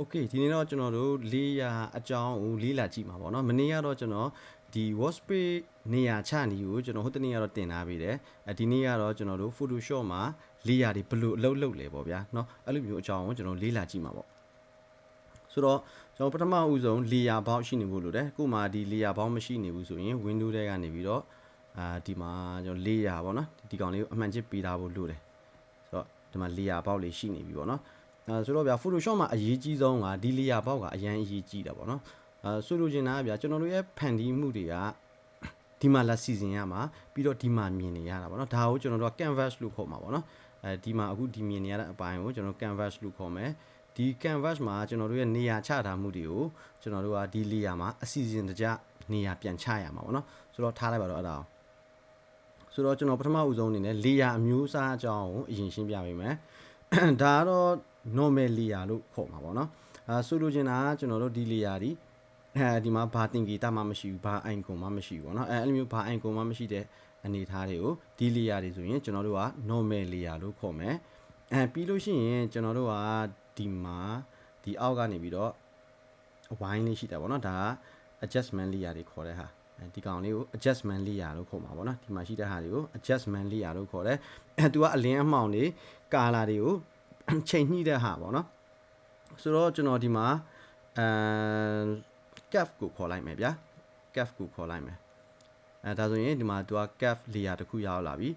Okay ဒီနေ့တော့ကျွန်တော်တို့လေးရာအကြောင်းကိုလေးလာကြည့်မှာပေါ့နော်မနေ့ကတော့ကျွန်တော်ဒီ workspace နေရာချနေကိုကျွန်တော်ဟိုတနေ့ကတော့တင်ထားပေးတယ်ဒီနေ့ကတော့ကျွန်တော်တို့ Photoshop မှာလေးရာတွေဘယ်လိုအလုပ်လုပ်လဲပေါ့ဗျာเนาะအဲ့လိုမျိုးအကြောင်းကိုကျွန်တော်လေးလာကြည့်မှာပေါ့ဆိုတော့ကျွန်တော်ပထမဦးဆုံးလေးရာဘောက်ရှိနေဖို့လိုတယ်အခုမှဒီလေးရာဘောက်မရှိနေဘူးဆိုရင် Windows ထဲကနေပြီးတော့ဒီမှာကျွန်တော်လေးရာပေါ့နော်ဒီကောင်လေးကိုအမှန်ချစ်ပေးထားဖို့လိုတယ်ဆိုတော့ဒီမှာလေးရာဘောက်လေးရှိနေပြီပေါ့နော်ဆိုတော့ဗျာ Photoshop မှာအရေးကြီးဆုံးကဒီ layer ဘောက်ကအရင်အရေးကြီးတာပေါ့နော်ဆိုလိုချင်တာကဗျာကျွန်တော်တို့ရဲ့ဖန်တီးမှုတွေကဒီမှာလာစီစဉ်ရမှာပြီးတော့ဒီမှာမြင်နေရတာပေါ့နော်ဒါကိုကျွန်တော်တို့က canvas လို့ခေါ်မှာပေါ့နော်ဒီမှာအခုဒီမြင်နေရတဲ့အပိုင်းကိုကျွန်တော် canvas လို့ခေါ်မယ်ဒီ canvas မှာကျွန်တော်တို့ရဲ့နေရာချထားမှုတွေကိုကျွန်တော်တို့ကဒီ layer မှာအစီအစဉ်တကျနေရာပြန်ချရမှာပေါ့နော်ဆိုတော့ထားလိုက်ပါတော့အဲ့ဒါဆိုတော့ကျွန်တော်ပထမဦးဆုံးအနေနဲ့ layer အမျိုးအစားအကြောင်းကိုအရင်ရှင်းပြပေးမယ်ဒါကတော့ normal layer လို့ခေါ်မှာပေါ့နော်ဆိုလိုချင်တာကကျွန်တော်တို့ဒီ layer ဒီမှာဘာတင်ဂီတာမှမရှိဘူးဘာ icon မှမရှိဘူးပေါ့နော်အဲ့လိုမျိုးဘာ icon မှမရှိတဲ့အနေအထားတွေကိုဒီ layer တွေဆိုရင်ကျွန်တော်တို့က normal layer လို့ခေါ်မယ်ပြီးလို့ရှိရင်ကျွန်တော်တို့ကဒီမှာဒီအောက်ကနေပြီးတော့ wine လေးရှိတာပေါ့နော်ဒါက adjustment layer တွေခေါ်တဲ့ဟာဒီကောင်လေးကို adjustment layer လို့ခေါ်မှာပေါ့နော်ဒီမှာရှိတဲ့ဟာတွေကို adjustment layer လို့ခေါ်တယ်သူကအလင်းအမှောင်တွေ color တွေကိုချိန်ညှိတဲ့ဟာပေါ့နော်ဆိုတော့ကျွန်တော်ဒီမှာcap ကိုခေါ်လိုက်မယ်ဗျာ cap ကိုခေါ်လိုက်မယ်ဒါဆိုရင်ဒီမှာသူက cap layer တစ်ခုရောက်လာပြီ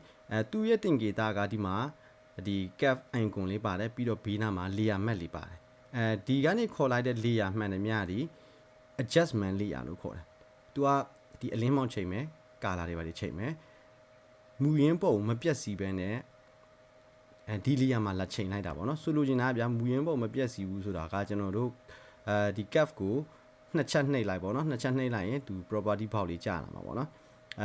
သူ့ရဲ့သင်္ကေတကဒီမှာဒီ cap icon လေးပါတယ်ပြီးတော့ဘေးနားမှာ layer matte လေးပါတယ်ဒီကနေခေါ်လိုက်တဲ့ layer မှန်တယ်များဒီ adjustment layer လို့ခေါ်တယ်သူကဒီအလင်းမောင်ချိန်မယ် color တွေပါတွေချိန်မယ်မူရင်းပုံမပြတ်စီပဲနဲ့ဒီ layer မှာလာချိန်လိုက်တာပေါ့နော်ဆိုလိုချင်တာကဗျာမူရင်းပုံမပြတ်စီဘူးဆိုတာကကျွန်တော်တို့ဒီ cap ကိုနှစ်ချက်နှိပ်လိုက်ပေါ့နော်နှစ်ချက်နှိပ်လိုက်ရင်သူ property box လေးကြာလာမှာပေါ့နော်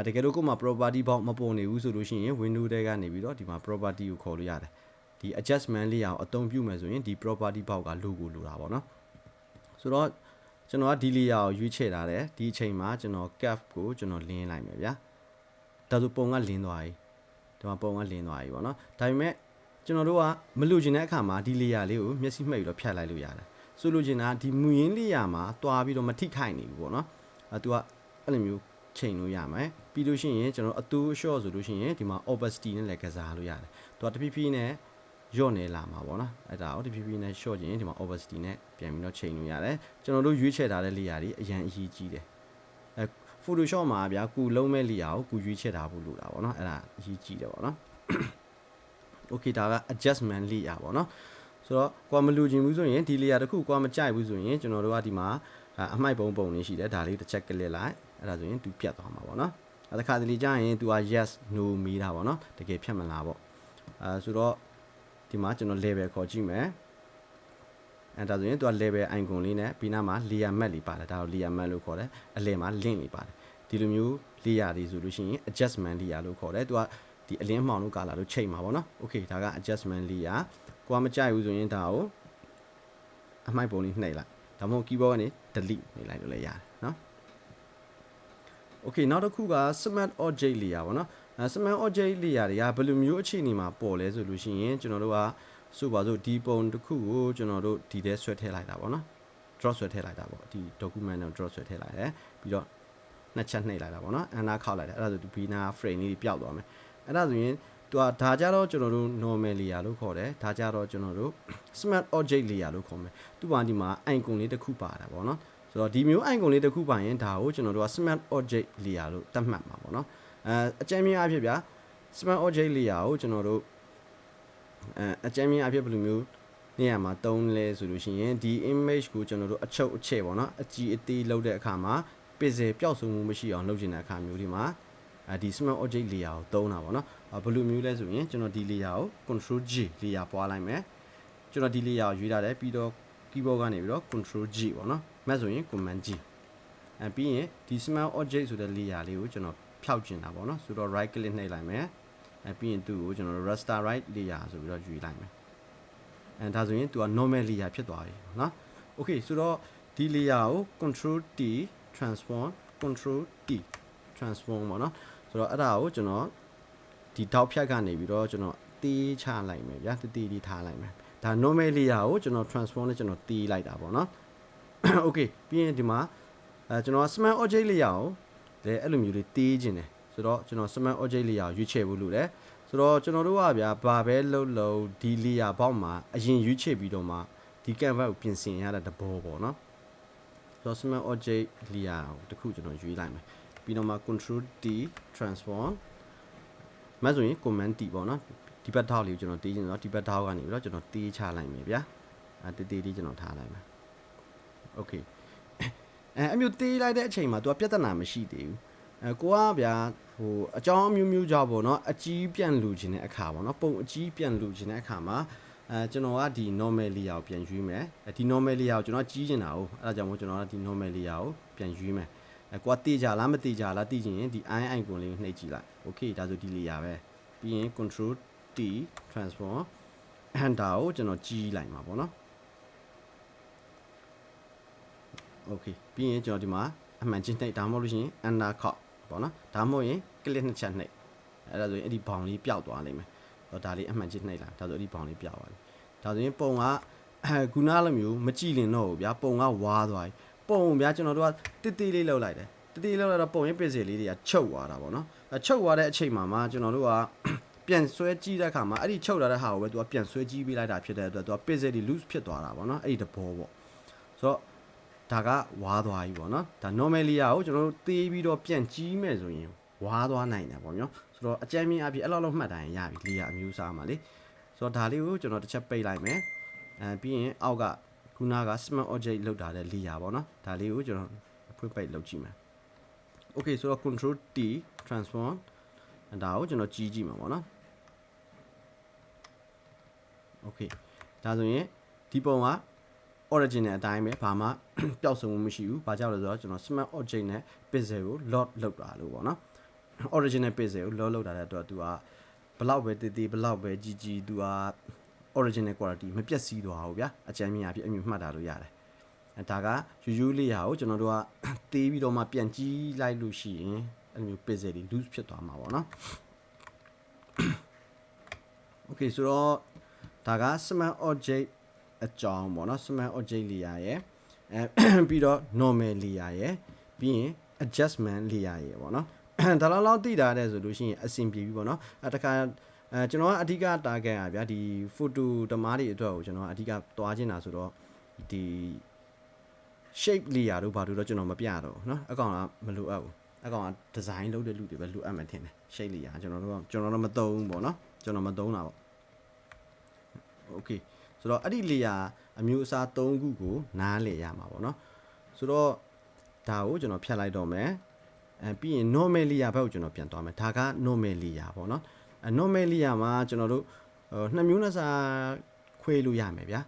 တကယ်လို့ကို့မှာ property box မပေါ်နေဘူးဆိုလို့ရှိရင် window ထဲကနေပြီးတော့ဒီမှာ property ကိုခေါ်လို့ရတယ်ဒီ adjustment လေးအောင်အသုံးပြုမယ်ဆိုရင်ဒီ property box က logo လိုတာပေါ့နော်ဆိုတော့ကျွန်တော်ကဒီ layer ကိုရွေးချယ်ထားတယ်ဒီအချိန်မှာကျွန်တော် cap ကိုကျွန်တော်လင်းလိုက်မယ်ဗျာဒါဆိုပုံကလင်းသွားပြီဒီမှာပုံကလင်းသွားပြီပေါ့နော်ဒါပေမဲ့ကျွန်တော်တို့ကမလိုချင်တဲ့အခါမှာဒီ layer လေးကိုမျက်စိမှိတ်ပြီးတော့ဖြတ်လိုက်လို့ရတယ်ဆိုလိုချင်တာဒီမူရင်း layer မှာတွားပြီးတော့မထိခိုက်နေဘူးပေါ့နော်သူကအဲ့လိုမျိုးချိန်လို့ရမယ်ပြီးလို့ရှိရင်ကျွန်တော်အတူအလျှော့ဆိုလို့ရှိရင်ဒီမှာ opacity နဲ့လည်းကစားလို့ရတယ်သူကတဖြည်းဖြည်းနဲ့ညော့နေလာမှာပေါ့နော်အဲ့ဒါကိုတဖြည်းဖြည်းနဲ့ short ခြင်းဒီမှာ opacity နဲ့ပြန်ပြီးတော့ချိန်လို့ရတယ်ကျွန်တော်တို့ရွေးချယ်ထားတဲ့ layer တွေအရင်အရေးကြီးတယ်Photoshop မှာဗျာကူလုံးမဲ့ layer ကိုကူရွေးချယ်ထားဖို့လိုတာပေါ့နော်အဲ့ဒါအရေးကြီးတယ်ပေါ့နော် okay ဒါက adjustment layer ပေါ့နော်ဆိုတော့ကိုမလူချင်ဘူးဆိုရင်ဒီ layer တစ်ခုကိုမကြိုက်ဘူးဆိုရင်ကျွန်တော်တို့ကဒီမှာအမိုက်ပုံလေးရှိတယ်ဒါလေးတစ်ချက်ကလစ်လိုက်အဲ့ဒါဆိုရင်သူပြတ်သွားမှာပေါ့နော်အဲ့ဒါခါတလေကြာရင်သူက yes no မီးတာပေါ့နော်တကယ်ဖြတ်မလားပေါ့ဆိုတော့ဒီမှာကျွန်တော် level ခေါ်ကြည့်မယ်အဲ့ဒါဆိုရင်သူက level icon လေးနဲ့ပြီးနားမှာ layer matte လေးပါတယ်ဒါကို layer matte လို့ခေါ်တယ်အလယ်မှာ link လေးပါတယ်ဒီလိုမျိုး layer တွေဆိုလို့ရှိရင် adjustment layer လို့ခေါ်တယ်သူကဒီအလင်းမှောင်လို့ကာလာလို့ချိန်မှာပေါ့နော် okay ဒါက adjustment layer ကိုကမကြိုက်ဘူးဆိုရင်ဒါကိုအမိုက်ပုံလေးနှိပ်လိုက်ဒါမှမဟုတ် keyboard ကနေ delete နှိပ်လိုက်လို့လည်းရတယ်နော် okay နောက်တစ်ခုက smart object layer ပေါ့နော် smart object layer တွေကဘယ်လိုမျိုးအခြေအနေမှာပေါ်လဲဆိုလို့ရှိရင်ကျွန်တော်တို့ကဆိုပါစို့ဒီပုံတစ်ခုကိုကျွန်တော်တို့ဒီထဲဆွဲထည့်လိုက်တာပေါ့နော် drop ဆွဲထည့်လိုက်တာပေါ့ဒီ document နဲ့ drop ဆွဲထည့်လိုက်တယ်ပြီးတော့နှစ်ချက်နှိပ်လိုက်တာပေါ့နော်အနာခောက်လိုက်တယ်အဲ့ဒါဆိုဒီဘီနာ frame လေးပျောက်သွားမယ်အဲ့ဒါဆိုရင်ဒါကြတော့ကျွန်တော်တို့ normal layer လို့ခေါ်တယ်ဒါကြတော့ကျွန်တော်တို့ smart object layer လို့ခေါ်မယ်သူ့ဘာဒီမှာ icon လေးတစ်ခုပါတာပေါ့နော်ဆိုတော့ဒီမျိုး icon လေးတစ်ခုပါရင်ဒါကိုကျွန်တော်တို့က smart object layer လို့သတ်မှတ်မှာပေါ့နော်အကြမ်းမြင်အဖြစ်ဗျာ smart object layer ကိုကျွန်တော်တို့အကြမ်းမြင်အဖြစ်ဘယ်လိုမျိုးနေရာမှာတုံးလဲဆိုလို့ရှိရင်ဒီ image ကိုကျွန်တော်တို့အချုပ်အချဲ့ပေါ့နော်အကြည့်အသေးလုပ်တဲ့အခါမှာ pixel ပျောက်ဆုံးမှုမရှိအောင်လုပ်ချင်တဲ့အခါမျိုးဒီမှာဒီ smart object layer ကိုသုံးတာပေါ့နော်ဘယ်လိုမျိုးလဲဆိုရင်ကျွန်တော်ဒီ layer ကို control G layer ပွားလိုက်မယ်ကျွန်တော်ဒီ layer ကိုရွေးထားတယ်ပြီးတော့ keyboard ကနေပြီးတော့ control G ပေါ့နော်မှတ်ဆိုရင် command G ပြီးရင်ဒီ smart object ဆိုတဲ့ layer လေးကိုကျွန်တော်ဖြောက်ကျင်တာပေါ့နော်ဆိုတော့ right click နှိပ်လိုက်မယ်ပြီးရင်သူ့ကိုကျွန်တော် raster right layer ဆိုပြီးတော့ရွေးလိုက်မယ်ဒါဆိုရင်သူက normal layer ဖြစ်သွားပြီเนาะ okay ဆိုတော့ဒီ layer ကို control T transform control T transform ပေါ့နော်ဆိုတော့အဲ့ဒါကိုကျွန်တော်ဒီတောက်ဖြတ်ကနေပြီးတော့ကျွန်တော်တေးချလိုက်မယ်ဗျာတေးထားလိုက်မယ် ဒါ normal layer ကိုကျွန်တော် transform နဲ့ကျွန်တော်တီးလိုက်တာပေါ့နော် okay ပြီးရင်ဒီမှာကျွန်တော် smart object layer ကိုလည်းအဲ့လိုမျိုးလေးတီးခြင်းတယ်ဆိုတော့ကျွန်တော် smart object layer ကိုရွေးချယ်ဖို့လုပ်တယ်ဆိုတော့ကျွန်တော်တို့ကဗျာဘာပဲလုံးဒီ layer ဘောက်မှာအရင်ရွေးချယ်ပြီးတော့မှဒီ canvas ကိုပြင်ဆင်ရတဲ့သဘောပေါ့နော်ဆိုတော့ smart object layer ကိုတခုကျွန်တော်ရွေးလိုက်မယ်ပြီးတော့မှ control T transform မှဆိုရင် command T ပေါ့နော်ဒီဘက်ထောက်လေးကိုကျွန်တော်တီးခြင်းဆိုတော့ဒီဘက်ထောက်ကနေပြီးတော့ကျွန်တော်တီးချလိုက်မယ်ဗျာတေးလေးကျွန်တော်ထားလိုက်မယ် okay အမျိုးတေးလိုက်တဲ့အချိန်မှာ तू ပြဿနာမရှိသေးဘူးကိုကဗျာဟိုအကြောင်းမျိုးမျိုးကြောင့်ပေါ့နော်အကြီးပြန်လူခြင်းတဲ့အခါပေါ့နော်ပုံအကြီးပြန်လူခြင်းတဲ့အခါမှာကျွန်တော်ကဒီ normal layer ကိုပြန်ရွေးမယ်ဒီ normal layer ကိုကျွန်တော်ကြီးကျင်တာဟုတ်အဲ့ဒါကြောင့်မို့ကျွန်တော်ကဒီ normal layer ကိုပြန်ရွေးမယ်ကိုကတေးကြလားမတေးကြလားသိချင်ရင်ဒီ icon လေးကိုနှိပ်ကြည့်လိုက် okay ဒါဆိုဒီ layer ပဲပြီးရင် control T transform ဒါကိုကျွန်တော်ကြီးလိုက်မှာပေါ့နော် okay ပြီးရင်ကျွန်တော်ဒီမှာအမှန်ချင်းနှိပ်ဒါမှမဟုတ်လို့ရှိရင် under cut ပေါ့နော်ဒါမှမဟုတ်ရင် click နှစ်ချက်နှိပ်အဲ့ဒါဆိုရင်အဲ့ဒီဘောင်လေးပျောက်သွားလိမ့်မယ်ဒါလေးအမှန်ချင်းနှိပ်လာဒါဆိုအဲ့ဒီဘောင်လေးပျောက်သွားပြီဒါဆိုရင်ပုံကခုနလိုမျိုးမကြည့်လင်တော့ဘူးဗျာပုံကဝါသွားပြီပုံဗျာကျွန်တော်တို့ကတစ်တေးလေးလောက်လိုက်တယ်တစ်တေးလောက်လိုက်တော့ပုံရင်ပစ်စလေးတွေကချုပ်သွားတာပေါ့နော်ချုပ်သွားတဲ့အချိန်မှာကျွန်တော်တို့ကပြန်ဆွဲကြည့်တဲ့အခါမှာအဲ့ဒီချုပ်လာတဲ့ဟာကိုပဲသူကပြန်ဆွဲကြည့်ပေးလိုက်တာဖြစ်တဲ့အတွက်သူက pixel တွေ loose ဖြစ်သွားတာပေါ့နော်အဲ့ဒီတဘောပေါ့ဆိုတော့ဒါကဝါသွားပြီပေါ့နော်ဒါ normal layer ကိုကျွန်တော်တို့သေးပြီးတော့ပြန်ကြီးမယ်ဆိုရင်ဝါသွားနိုင်တယ်ပေါ့နော်ဆိုတော့အကြမ်းမြင်အဖြစ်အဲ့လောက်မှတ်တိုင်းရပြီ layer အမျိုးအစားမှာလေဆိုတော့ဒါလေးကိုကျွန်တော်တစ်ချက်ပိတ်လိုက်မယ်ပြီးရင်အောက်ကခုနက smart object လောက်တာတဲ့ layer ပေါ့နော်ဒါလေးကိုကျွန်တော်ဖွင့်ပိတ်လုပ်ကြည့်မယ် okay ဆိုတော့ control T transform ဒါကိုကျွန်တော်ကြီးကြည့်မှာပေါ့နော် okay ဒါဆိုရင်ဒီပုံက original အတိုင်းပဲဘာမှပျောက်ဆုံးမှုမရှိဘူးဘာကြောင့်လဲဆိုတော့ကျွန်တော် smart object နဲ့ pixel ကို load လုပ်တာလို့ပေါ့နော် original pixel ကို load လုပ်တာတဲ့အတွက်သူကဘလောက်ပဲတေးသေးဘလောက်ပဲကြီးကြီးသူက original quality မပြတ်စီးသွားဘူးဗျာအကြမ်းမြင်အဖြစ်အမြင်မှတ်တာလို့ရတယ်ဒါက UU layer ကိုကျွန်တော်တို့ကတေးပြီးတော့မှပြန်ကြည့်လိုက်လို့ရှိရင်အဲ့လိုမျိုး pixel တွေ loose ဖြစ်သွားမှာပေါ့နော် okay ဆိုတော့ဒါက smart object အကြောင်းပေါ့နော် smart object layer ရယ်ပြီးတော့ normal layer ရယ်ပြီးရင် adjustment layer ရယ်ပေါ့နော်ဒါလောက်သိတာတဲ့ဆိုလို့ရှိရင်အဆင်ပြေပြီပေါ့နော်တခါကျွန်တော်ကအဓိက target อ่ะဗျာဒီ photo တမားတွေအတွက်ကိုကျွန်တော်အဓိကသွားခြင်းတာဆိုတော့ဒီ shape layer တို့ဘာလို့တော့ကျွန်တော်မပြတော့เนาะအကောင်ကမလိုအပ်ဘူးအကောင်က design လုပ်တဲ့လူတွေပဲလိုအပ်မှထင်တယ် shape layer ကျွန်တော်တို့မသုံးဘူးပေါ့เนาะကျွန်တော်မသုံးတာပေါ့ okay ဆိုတော့အဲ့ဒီ layer အမျိုးအစား၃ခုကိုနားလည်ရမှာပေါ့เนาะဆိုတော့ဒါကိုကျွန်တော်ဖြတ်လိုက်တော့မယ်ပြီးရင် normal layer ဘက်ကိုကျွန်တော်ပြန်သွားမယ်ဒါက normal layer ပေါ့เนาะnormal layer မှာကျွန်တော်တို့နှစ်မျိုးနှစ်စားခွဲလို့ရမယ်ဗျာ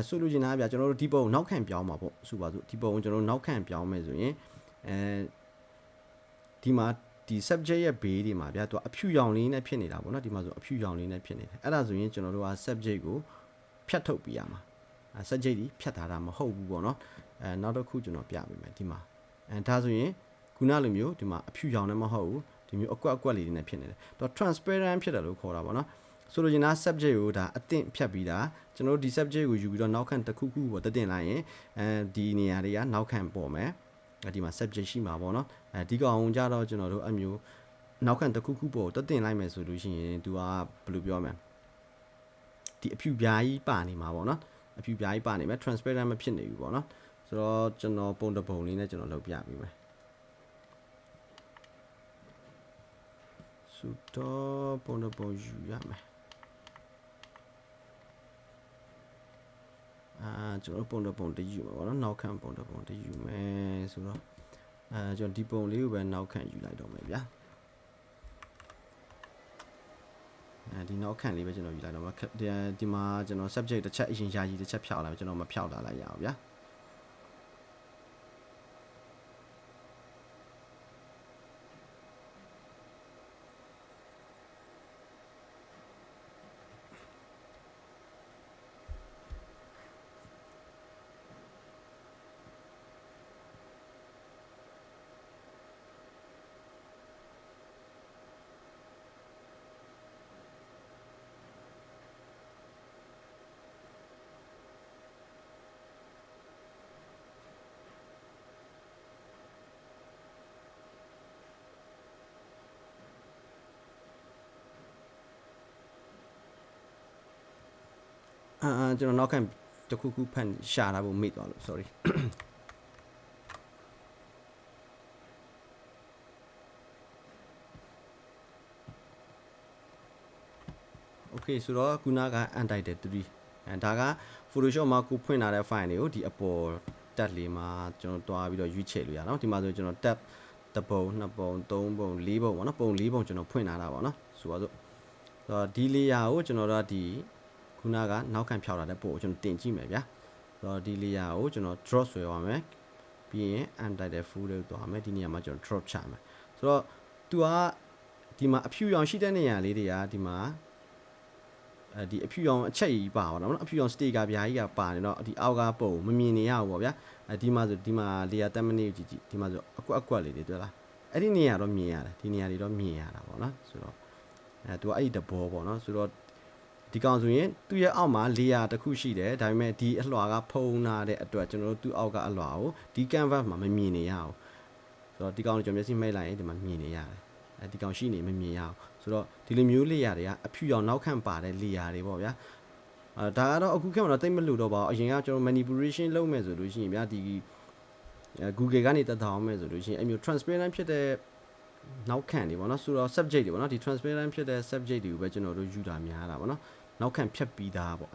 ဆိုလိုချင်တာဗျာကျွန်တော်တို့ဒီပုံကိုနောက်ခံပြောင်းမှာပေါ့ဆိုပါစို့ဒီပုံကိုကျွန်တော်တို့နောက်ခံပြောင်းမယ်ဆိုရင်ဒီမှာဒီ subject ရဲ့ base တွေမှာဗျာသူအဖြူရောင်လေးနဲ့ဖြစ်နေတာပေါ့เนาะဒီမှာဆိုအဖြူရောင်လေးနဲ့ဖြစ်နေတယ်အဲ့ဒါဆိုရင်ကျွန်တော်တို့က subject ကိုဖြတ်ထုတ်ပြရမှာsubject ကြီးဖြတ်ထားတာမဟုတ်ဘူးပေါ့เนาะနောက်တစ်ခုကျွန်တော်ပြပေးမယ်ဒီမှာဒါဆိုရင်ခုနလိုမျိုးဒီမှာအဖြူရောင်လည်းမဟုတ်ဘူးဒီမျိုးအကွက်အကွက်လေးတွေနဲ့ဖြစ်နေတယ်တော့ transparent ဖြစ်တယ်လို့ခေါ်တာပေါ့နော်ဆိုလိုချင်တာ subject ကိုဒါအသင့်ဖြတ်ပြီးတာကျွန်တော်တို့ဒီ subject ကိုယူပြီးတော့နောက်ခံတစ်ခုခုပေါ့တက်တင်လိုက်ရင်ဒီနေရာတွေကနောက်ခံပေါ်မယ်ဒီမှာ subject ရှိမှာပေါ့နော်ဒီကောင်ကြတော့ကျွန်တော်တို့အမျိုးနောက်ခံတစ်ခုခုပေါ်တက်တင်လိုက်မယ်ဆိုလို့ရှိရင် तू ကဘယ်လိုပြောမလဲဒီအဖြူပြားကြီးပါနေမှာပေါ့နော်အဖြူပြားကြီးပါနေမယ် transparent မဖြစ်နေဘူးပေါ့နော်ဆိုတော့ကျွန်တော်ပုံတစ်ပုံလေးနဲ့ကျွန်တော်လုပ်ပြပေးမယ်ဆိုတော့ပုံတစ်ပုံယူရမယ်ကျွန်တော်ပုံတစ်ပုံတယူမှာပေါ့နော်နောက်ခံပုံတစ်ပုံတယူမယ်ဆိုတော့ကျွန်တော်ဒီပုံလေးကိုပဲနောက်ခံယူလိုက်တော့မယ်ဗျာဒီနောက်ခံလေးပဲကျွန်တော်ယူလိုက်တော့မှာဒီမှာကျွန်တော် subject တစ်ချက်အရင်ယာယီတစ်ချက်ဖြောက်လာကျွန်တော်မဖြောက်လာလိုက်ရအောင်ဗျာ ကျွန်တော်နောက်ခံတစ်ခုဖန်ရှာတာဖို့မိသွားလို့ sorry okay ဆိုတော့ခုနက untitled 3ဒါက Photoshop မှာကိုဖွင့်လာတဲ့ file တွေကိုဒီအပေါ်တက်လေးမှာကျွန်တော်တွားပြီးတော့ရွေးချယ်လို့ရအောင်ဒီမှာဆိုကျွန်တော် tab တစ်ပုံနှစ်ပုံသုံးပုံလေးပုံပေါ့နော်ပုံလေးပုံကျွန်တော်ဖွင့်လာတာပေါ့နော်ဆိုတော့ဒီ layer ကိုကျွန်တော်တို့ဒီခုနကနောက်ခံဖြောက်လာတဲ့ပုံကိုကျွန်တော်တင်ကြည့်မယ်ဗျာဆိုတော့ဒီ layer ကိုကျွန်တော် drop ဆွဲသွားမယ်ပြီးရင် untitled full လို့သွားမယ်ဒီနေရာမှာကျွန်တော် drop ချမယ်ဆိုတော့သူကဒီမှာအဖြူရောင်ရှိတဲ့နေရာလေးတွေကဒီမှာဒီအဖြူရောင်အချက်ကြီးပါပါတော့အဖြူရောင် sticker ပြားကြီးကပါနေတော့ဒီအောက်ကပုံမမြင်နေရဘူးပေါ့ဗျာဒီမှာဆိုဒီမှာ layer 10 minute ကြည့်ဒီမှာဆိုအကွက်လေးတွေတွေ့လားအဲ့ဒီနေရာတော့မြင်ရတယ်ဒီနေရာတွေတော့မြင်ရတာပေါ့နော်ဆိုတော့သူကအဲ့ဒီတဘောပေါ့နော်ဆိုတော့ဒီကောင်ဆိုရင်သူ့ရဲ့အောက်မှာ layer တစ်ခုရှိတယ်ဒါပေမဲ့ဒီအလွှာကဖုံးလာတဲ့အတွက်ကျွန်တော်တို့သူ့အောက်ကအလွှာကိုဒီ canvas မှာမမြင်နေရဘူးဆိုတော့ဒီကောင်ကျွန်တော်မျက်စိမှိတ်လိုက်ရင်ဒီမှာမြင်နေရတယ်ဒီကောင်ရှိနေမမြင်ရအောင်ဆိုတော့ဒီလိုမျိုး layer တွေကအဖြူရောင်နောက်ခံပါတဲ့ layer တွေပေါ့ဗျာဒါကတော့အခုခေတ်မှာတော့တိတ်မလို့တော့ပါဘူးအရင်ကကျွန်တော် manipulation လုပ်မယ်ဆိုလို့ရှိရင်ဗျာဒီ Google ကနေတက်ထားအောင်မယ်ဆိုလို့ရှိရင်အဲ့မျိုး transparent ဖြစ်တဲ့နောက်ခံတွေပေါ့နော်ဆိုတော့ subject တွေပေါ့နော်ဒီ transparent ဖြစ်တဲ့ subject တွေကိုပဲကျွန်တော်တို့ယူတာများတာပေါ့နော်နောက်ခံဖြတ်ပြီးသားပေါ့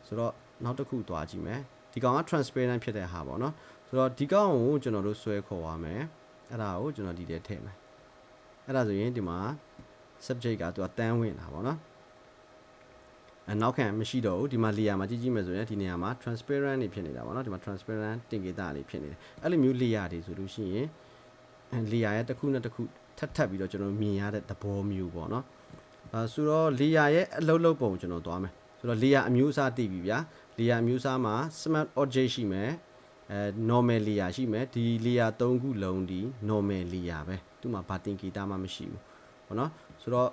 ဆိုတော့နောက်တစ်ခုသွားကြည့်မယ်ဒီကောင်က transparent ဖြစ်တဲ့ဟာပေါ့နော်ဆိုတော့ဒီကောင်ကိုကျွန်တော်တို့ဆွဲခေါ်ရမယ်အဲ့ဒါကိုကျွန်တော်ဒီထဲထည့်မယ်အဲ့ဒါဆိုရင်ဒီမှာ subject ကသူကတန်းဝင်တာပေါ့နော်နောက်ခံမရှိတော့ဘူးဒီမှာ layer မှာကြည့်မယ်ဆိုရင်ဒီနေရာမှာ transparent နေဖြစ်နေတာပေါ့နော်ဒီမှာ transparent တင်ကေတာလေးဖြစ်နေတယ်အဲ့လိုမျိုး layer တွေဆိုလို့ရှိရင် layer ရဲ့တစ်ခုနဲ့တစ်ခုထပ်ပြီးတော့ကျွန်တော်မြင်ရတဲ့သဘောမျိုးပေါ့နော်ဆိုတော့ layer ရဲ့အလုပ်လုပ်ပုံကျွန်တော်သွားမယ်ဆိုတော့ layer အမျိုးအစားတည်ပြီဗျာ layer အမျိုးအစားမှာ smart object ရှိမယ်normal layer ရှိမယ်ဒီ layer 3ခုလုံးဒီ normal layer ပဲသူ့မှာဘာတင်ကေတာမှမရှိဘူးပေါ့နော်ဆိုတော့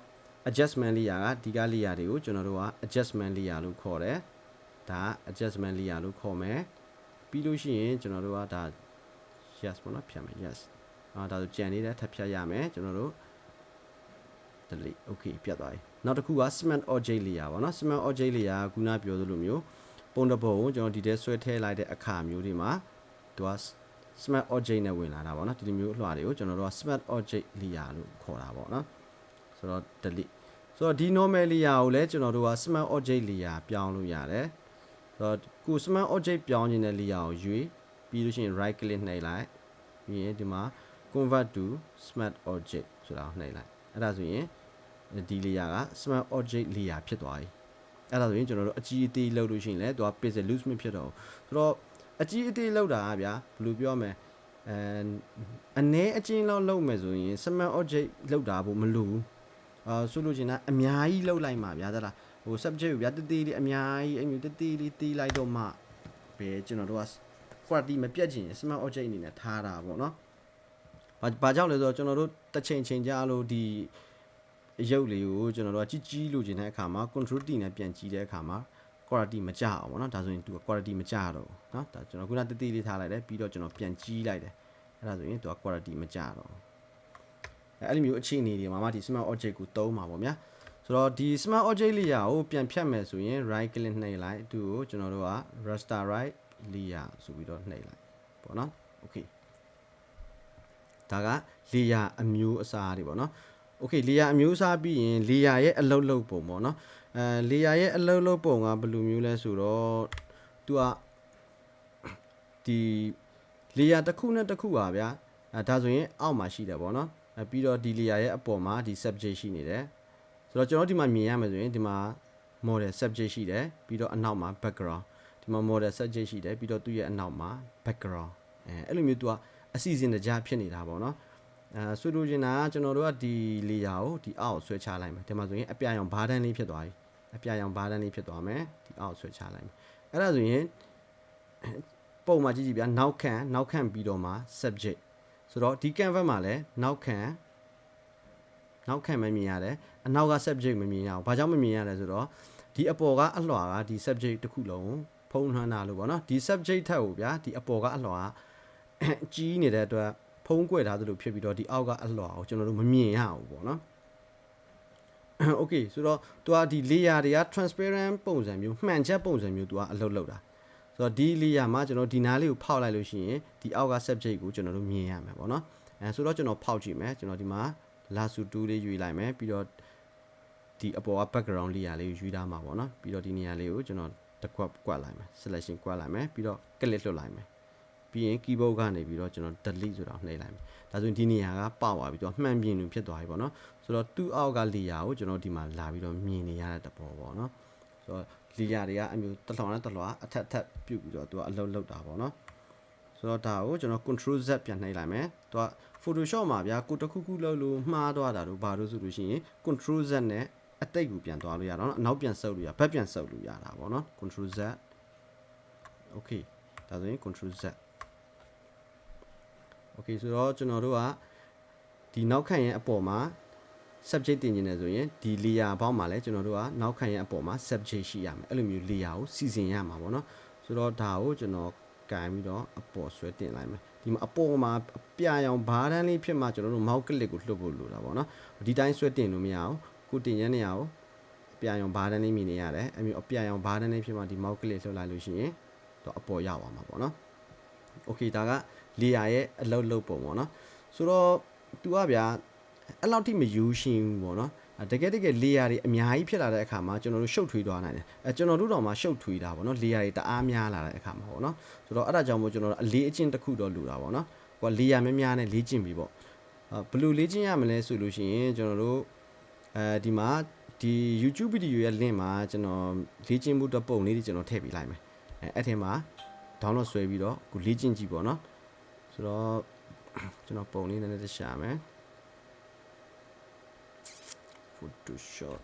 adjustment layer ကဒီက layer တွေကိုကျွန်တော်တို့က adjustment layer လို့ခေါ်တယ်ဒါ adjustment layer လို့ခေါ်မယ်ပြီးလို့ရှိရင်ကျွန်တော်တို့ကဒါ yes ပေါ့နော်ဖြတ်မယ် yes ဒါဆိုကြံနေတဲ့ထပ်ဖြတ်ရမယ်ကျွန်တော်တို့ delete okay ပြတ်သွားပြီနောက်တစ်ခုက smart object layer ပေါ့နော် smart object layer ကခုနပြောသလိုမျိုးပုံတစ်ပုံကိုကျွန်တော်ဒီထဲဆွဲထည့်လိုက်တဲ့အခါမျိုးတွေမှာသူက smart object နဲ့ဝင်လာတာပေါ့နော်ဒီလိုမျိုးအလွှာတွေကိုကျွန်တော်တို့က smart object layer လို့ခေါ်တာပေါ့နော်ဆိုတော့ deleteဆိုတော့ဒီ normal layer ကိုလည်းကျွန်တော်တို့က smart object layer ပြောင်းလို့ရတယ်ဆိုတော့ကို smart object ပြောင်းခြင်းတဲ့ layer ကိုရွေးပြီးလို့ရှိရင် right click နှိပ်လိုက်ပြီးရင်ဒီမှာ convert to smart object ဆိုတာကိုနှိပ်လိုက်အဲ့ဒါဆိုရင်ဒီ layer က smart object layer ဖြစ်သွားပြီအဲ့ဒါဆိုရင်ကျွန်တော်တို့အကြီးအသေးလောက်လို့ရှိရင်လည်းသူက pixel loose မဖြစ်တော့ဘူးဆိုတော့အကြီးအသေးလောက်တာကဗျာဘယ်လိုပြောမလဲအနည်းအကျဉ်းလောက်လောက်မယ်ဆိုရင် smart object လောက်တာဖို့မလိုဘူးဆိုလို့ချင်းအများကြီးလောက်လိုက်မှာဗျာသလားဟို subject ကိုဗျာတသေးလေးအများကြီးအဲ့မျိုးတသေးလေးတီးလိုက်တော့မှပဲကျွန်တော်တို့က quality မပြတ်ချင် smart object အနေနဲ့ထားတာပေါ့နော်ဘာကြောင့်လဲဆိုတော့ကျွန်တော်တို့တစ်ချိန်ကြာလို့ဒီရုပ်လေးကိုကျွန်တော်တို့ကကြီးလို့ခြင်းတဲ့အခါမှာ control T နဲ့ပြန်ကြည့်တဲ့အခါမှာ quality မကျအောင်ပေါ့နော်ဒါဆိုရင်သူက quality မကျတော့ဘူးเนาะဒါကျွန်တော်ခုနတသေးလေးထားလိုက်တယ်ပြီးတော့ကျွန်တော်ပြန်ကြီးလိုက်တယ်အဲ့ဒါဆိုရင်သူက quality မကျတော့အဲ့လိုမျိုးအခြေအနေတွေမှာမှဒီ smart object ကိုသုံးမှာပေါ့ဗျာဆိုတော့ဒီ smart object layer ကိုပြန်ဖြတ်မယ်ဆိုရင် right click နှိပ်လိုက်သူ့ကိုကျွန်တော်တို့က raster right layer ဆိုပြီးတော့နှိပ်လိုက်ပေါ့နော် okay ဒါက layer အမျိုးအစားတွေပေါ့နော် okay layer အမျိုးအစားပြီးရင် layer ရဲ့အလုပ်လုပ်ပုံပေါ့နော်layer ရဲ့အလုပ်လုပ်ပုံကဘယ်လိုမျိုးလဲဆိုတော့သူကဒီ layer တစ်ခုနဲ့တစ်ခုပါဗျာဒါဆိုရင်အောက်မှာရှိတယ်ပေါ့နော်ပြီးတော့ဒီ layer ရဲ့အပေါ်မှာဒီ subject ရှိနေတယ်ဆိုတော့ကျွန်တော်ဒီမှာမြင်ရမယ်ဆိုရင်ဒီမှာ model subject ရှိတယ်ပြီးတော့အနောက်မှာ background ဒီမှာ model subject ရှိတယ်ပြီးတော့သူ့ရဲ့အနောက်မှာ background အဲ့လိုမျိုးသူကအစီအစဉ်တကြားဖြစ်နေတာပေါ့နော်ဆွေးလို့ရှင်တာကျွန်တော်တို့ကဒီ layer ကိုဒီအောက်ဆွဲချလိုက်မယ်ဒီမှာဆိုရင်အပြာရောင်ဘားတန်းလေးဖြစ်သွားပြီအပြာရောင်ဘားတန်းလေးဖြစ်သွားမယ်ဒီအောက်ဆွဲချလိုက်မယ်အဲ့ဒါဆိုရင်ပုံမှာကြည့်ကြည့်ဗျာနောက်ခံပြီးတော့မှ subject ဆိုတော့ဒီ canvas မှာလည်းနောက်ခံမမြင်ရတယ်အနောက်က subject မမြင်ရအောင်ဘာကြောင့်မမြင်ရလဲဆိုတော့ဒီအပေါ်ကအလွှာကဒီ subject တစ်ခုလုံးဖုံးနှမ်းတာလို့ပေါ့နော်ဒီ subject ထက်ကိုဗျာဒီအပေါ်ကအလွှာကြီးနေတဲ့အတွက်ဖုံးကွယ်ထားသလိုဖြစ်ပြီးတော့ဒီအောက်ကအလွှာကိုကျွန်တော်တို့မမြင်ရဘူးပေါ့နော် okay ဆိုတော့ तू อ่ะဒီ layer တွေက transparent ပုံစံမျိုးမှန်ချက်ပုံစံမျိုး तू อ่ะအလုပ်လုပ်တာဆိုတော့ဒီ layer မှာကျွန်တော်ဒီနားလေးကိုဖောက်လိုက်လို့ရှိရင်ဒီအောက်က subject ကိုကျွန်တော်တို့မြင်ရမှာပေါ့နော်ဆိုတော့ကျွန်တော်ဖောက်ကြည့်မယ်ကျွန်တော်ဒီမှာ lasso tool လေးယူလိုက်မယ်ပြီးတော့ဒီအပေါ်က background layer လေးကိုယူထားမှာပေါ့နော်ပြီးတော့ဒီနေရာလေးကိုကျွန်တော်တစ်ခွက်ကွက်လိုက်မယ် selection ကွက်လိုက်မယ်ပြီးတော့ click လွှတ်လိုက်မယ်ပြီးရင် keyboard ကနေပြီးတော့ကျွန်တော် delete ဆိုတာနှိပ်လိုက်မယ်ဒါဆိုရင်ဒီနေရာကပေါက်သွားပြီးတော့မှန်ပြင်လို့ဖြစ်သွားပြီပေါ့နော်ဆိုတော့သူ့အောက်က layer ကိုကျွန်တော်ဒီမှာလာပြီးတော့မြင်နေရတဲ့တပေါ်ပေါ့နော်ဆိုတော့ layer တွေကအမျိုးတစ်လွှာနဲ့တစ်လွှာအထက်ပြုတ်ပြီးတော့သူကအလုပ်လုပ်တာပေါ့နော်ဆိုတော့ဒါကိုကျွန်တော် control z ပြန်နှိပ်လိုက်မယ်သူက Photoshop မှာဗျာကိုတစ်ခုခုလုပ်လို့မှားသွားတာတို့ဘာလို့ဆိုလို့ရှိရင် control z နဲ့အတိတ်ကိုပြန်သွားလို့ရတော့အနောက်ပြန်ဆုပ်လို့ရဘက်ပြန်ဆုပ်လို့ရတာပေါ့နော် control z okay ဒါဆိုရင် control z okay ဆိုတော့ကျွန်တော်တို့ကဒီနောက်ခံရဲ့အပေါ်မှာ subject တင်နေတယ်ဆိုရင်ဒီ layer ဘောက်မှာလည်းကျွန်တော်တို့ကနောက်ခံရဲ့အပေါ်မှာ subject ရှိရမယ်အဲ့လိုမျိုး layer ကိုစီစဉ်ရမှာပေါ့နော်ဆိုတော့ဒါကိုကျွန်တော်ကင်ပြီးတော့အပေါ်ဆွဲတင်လိုက်မယ်ဒီမှာအပေါ်မှာအပြရောင်ဘားတန်းလေးဖြစ်မှကျွန်တော်တို့ mouse click ကိုလွှတ်ဖို့လိုတာပေါ့နော်ဒီတိုင်းဆွဲတင်လို့မရအောင်ကိုတင်ရတဲ့နေရာကိုအပြရောင်ဘားတန်းလေးမြင်နေရတယ်အဲ့မျိုးအပြရောင်ဘားတန်းလေးဖြစ်မှဒီ mouse click လွှတ်လိုက်လို့ရှိရင်တော့အပေါ်ရောက်သွားမှာပေါ့နော် okay ဒါက layer ရဲ့အလုပ်လုပ်ပုံပေါ့နော်ဆိုတော့ तू อ่ะဗျာအဲ့လောက်ထိမယူရှင်းဘူးပေါ့နော်တကယ် layer တွေအများကြီးဖြစ်လာတဲ့အခါမှာကျွန်တော်တို့ရှုပ်ထွေးသွားနိုင်တယ်ကျွန်တော်တို့တော့မှရှုပ်ထွေးတာပေါ့နော် layer တွေတအားများလာတဲ့အခါမှာပေါ့နော်ဆိုတော့အဲ့ဒါကြောင့်မို့ကျွန်တော်တို့အလေးအကျင့်တစ်ခုတော့လူတာပေါ့နော်ဟို layer များများနဲ့လေ့ကျင့်ပြီပေါ့ဘယ်လိုလေ့ကျင့်ရမလဲဆိုလို့ရှိရင်ကျွန်တော်တို့ဒီမှာဒီ YouTube video ရဲ့ link မှာကျွန်တော်လေ့ကျင့်မှုတစ်ပုံလေးတွေကျွန်တော်ထည့်ပေးလိုက်မယ်အဲ့ထဲမှာ download ဆွဲပြီးတော့ကိုလေ့ကျင့်ကြည့်ပေါ့နော်ဆိုတော့ကျွန်တော်ပုံလေးနည်းနည်းရှာမယ် Photoshop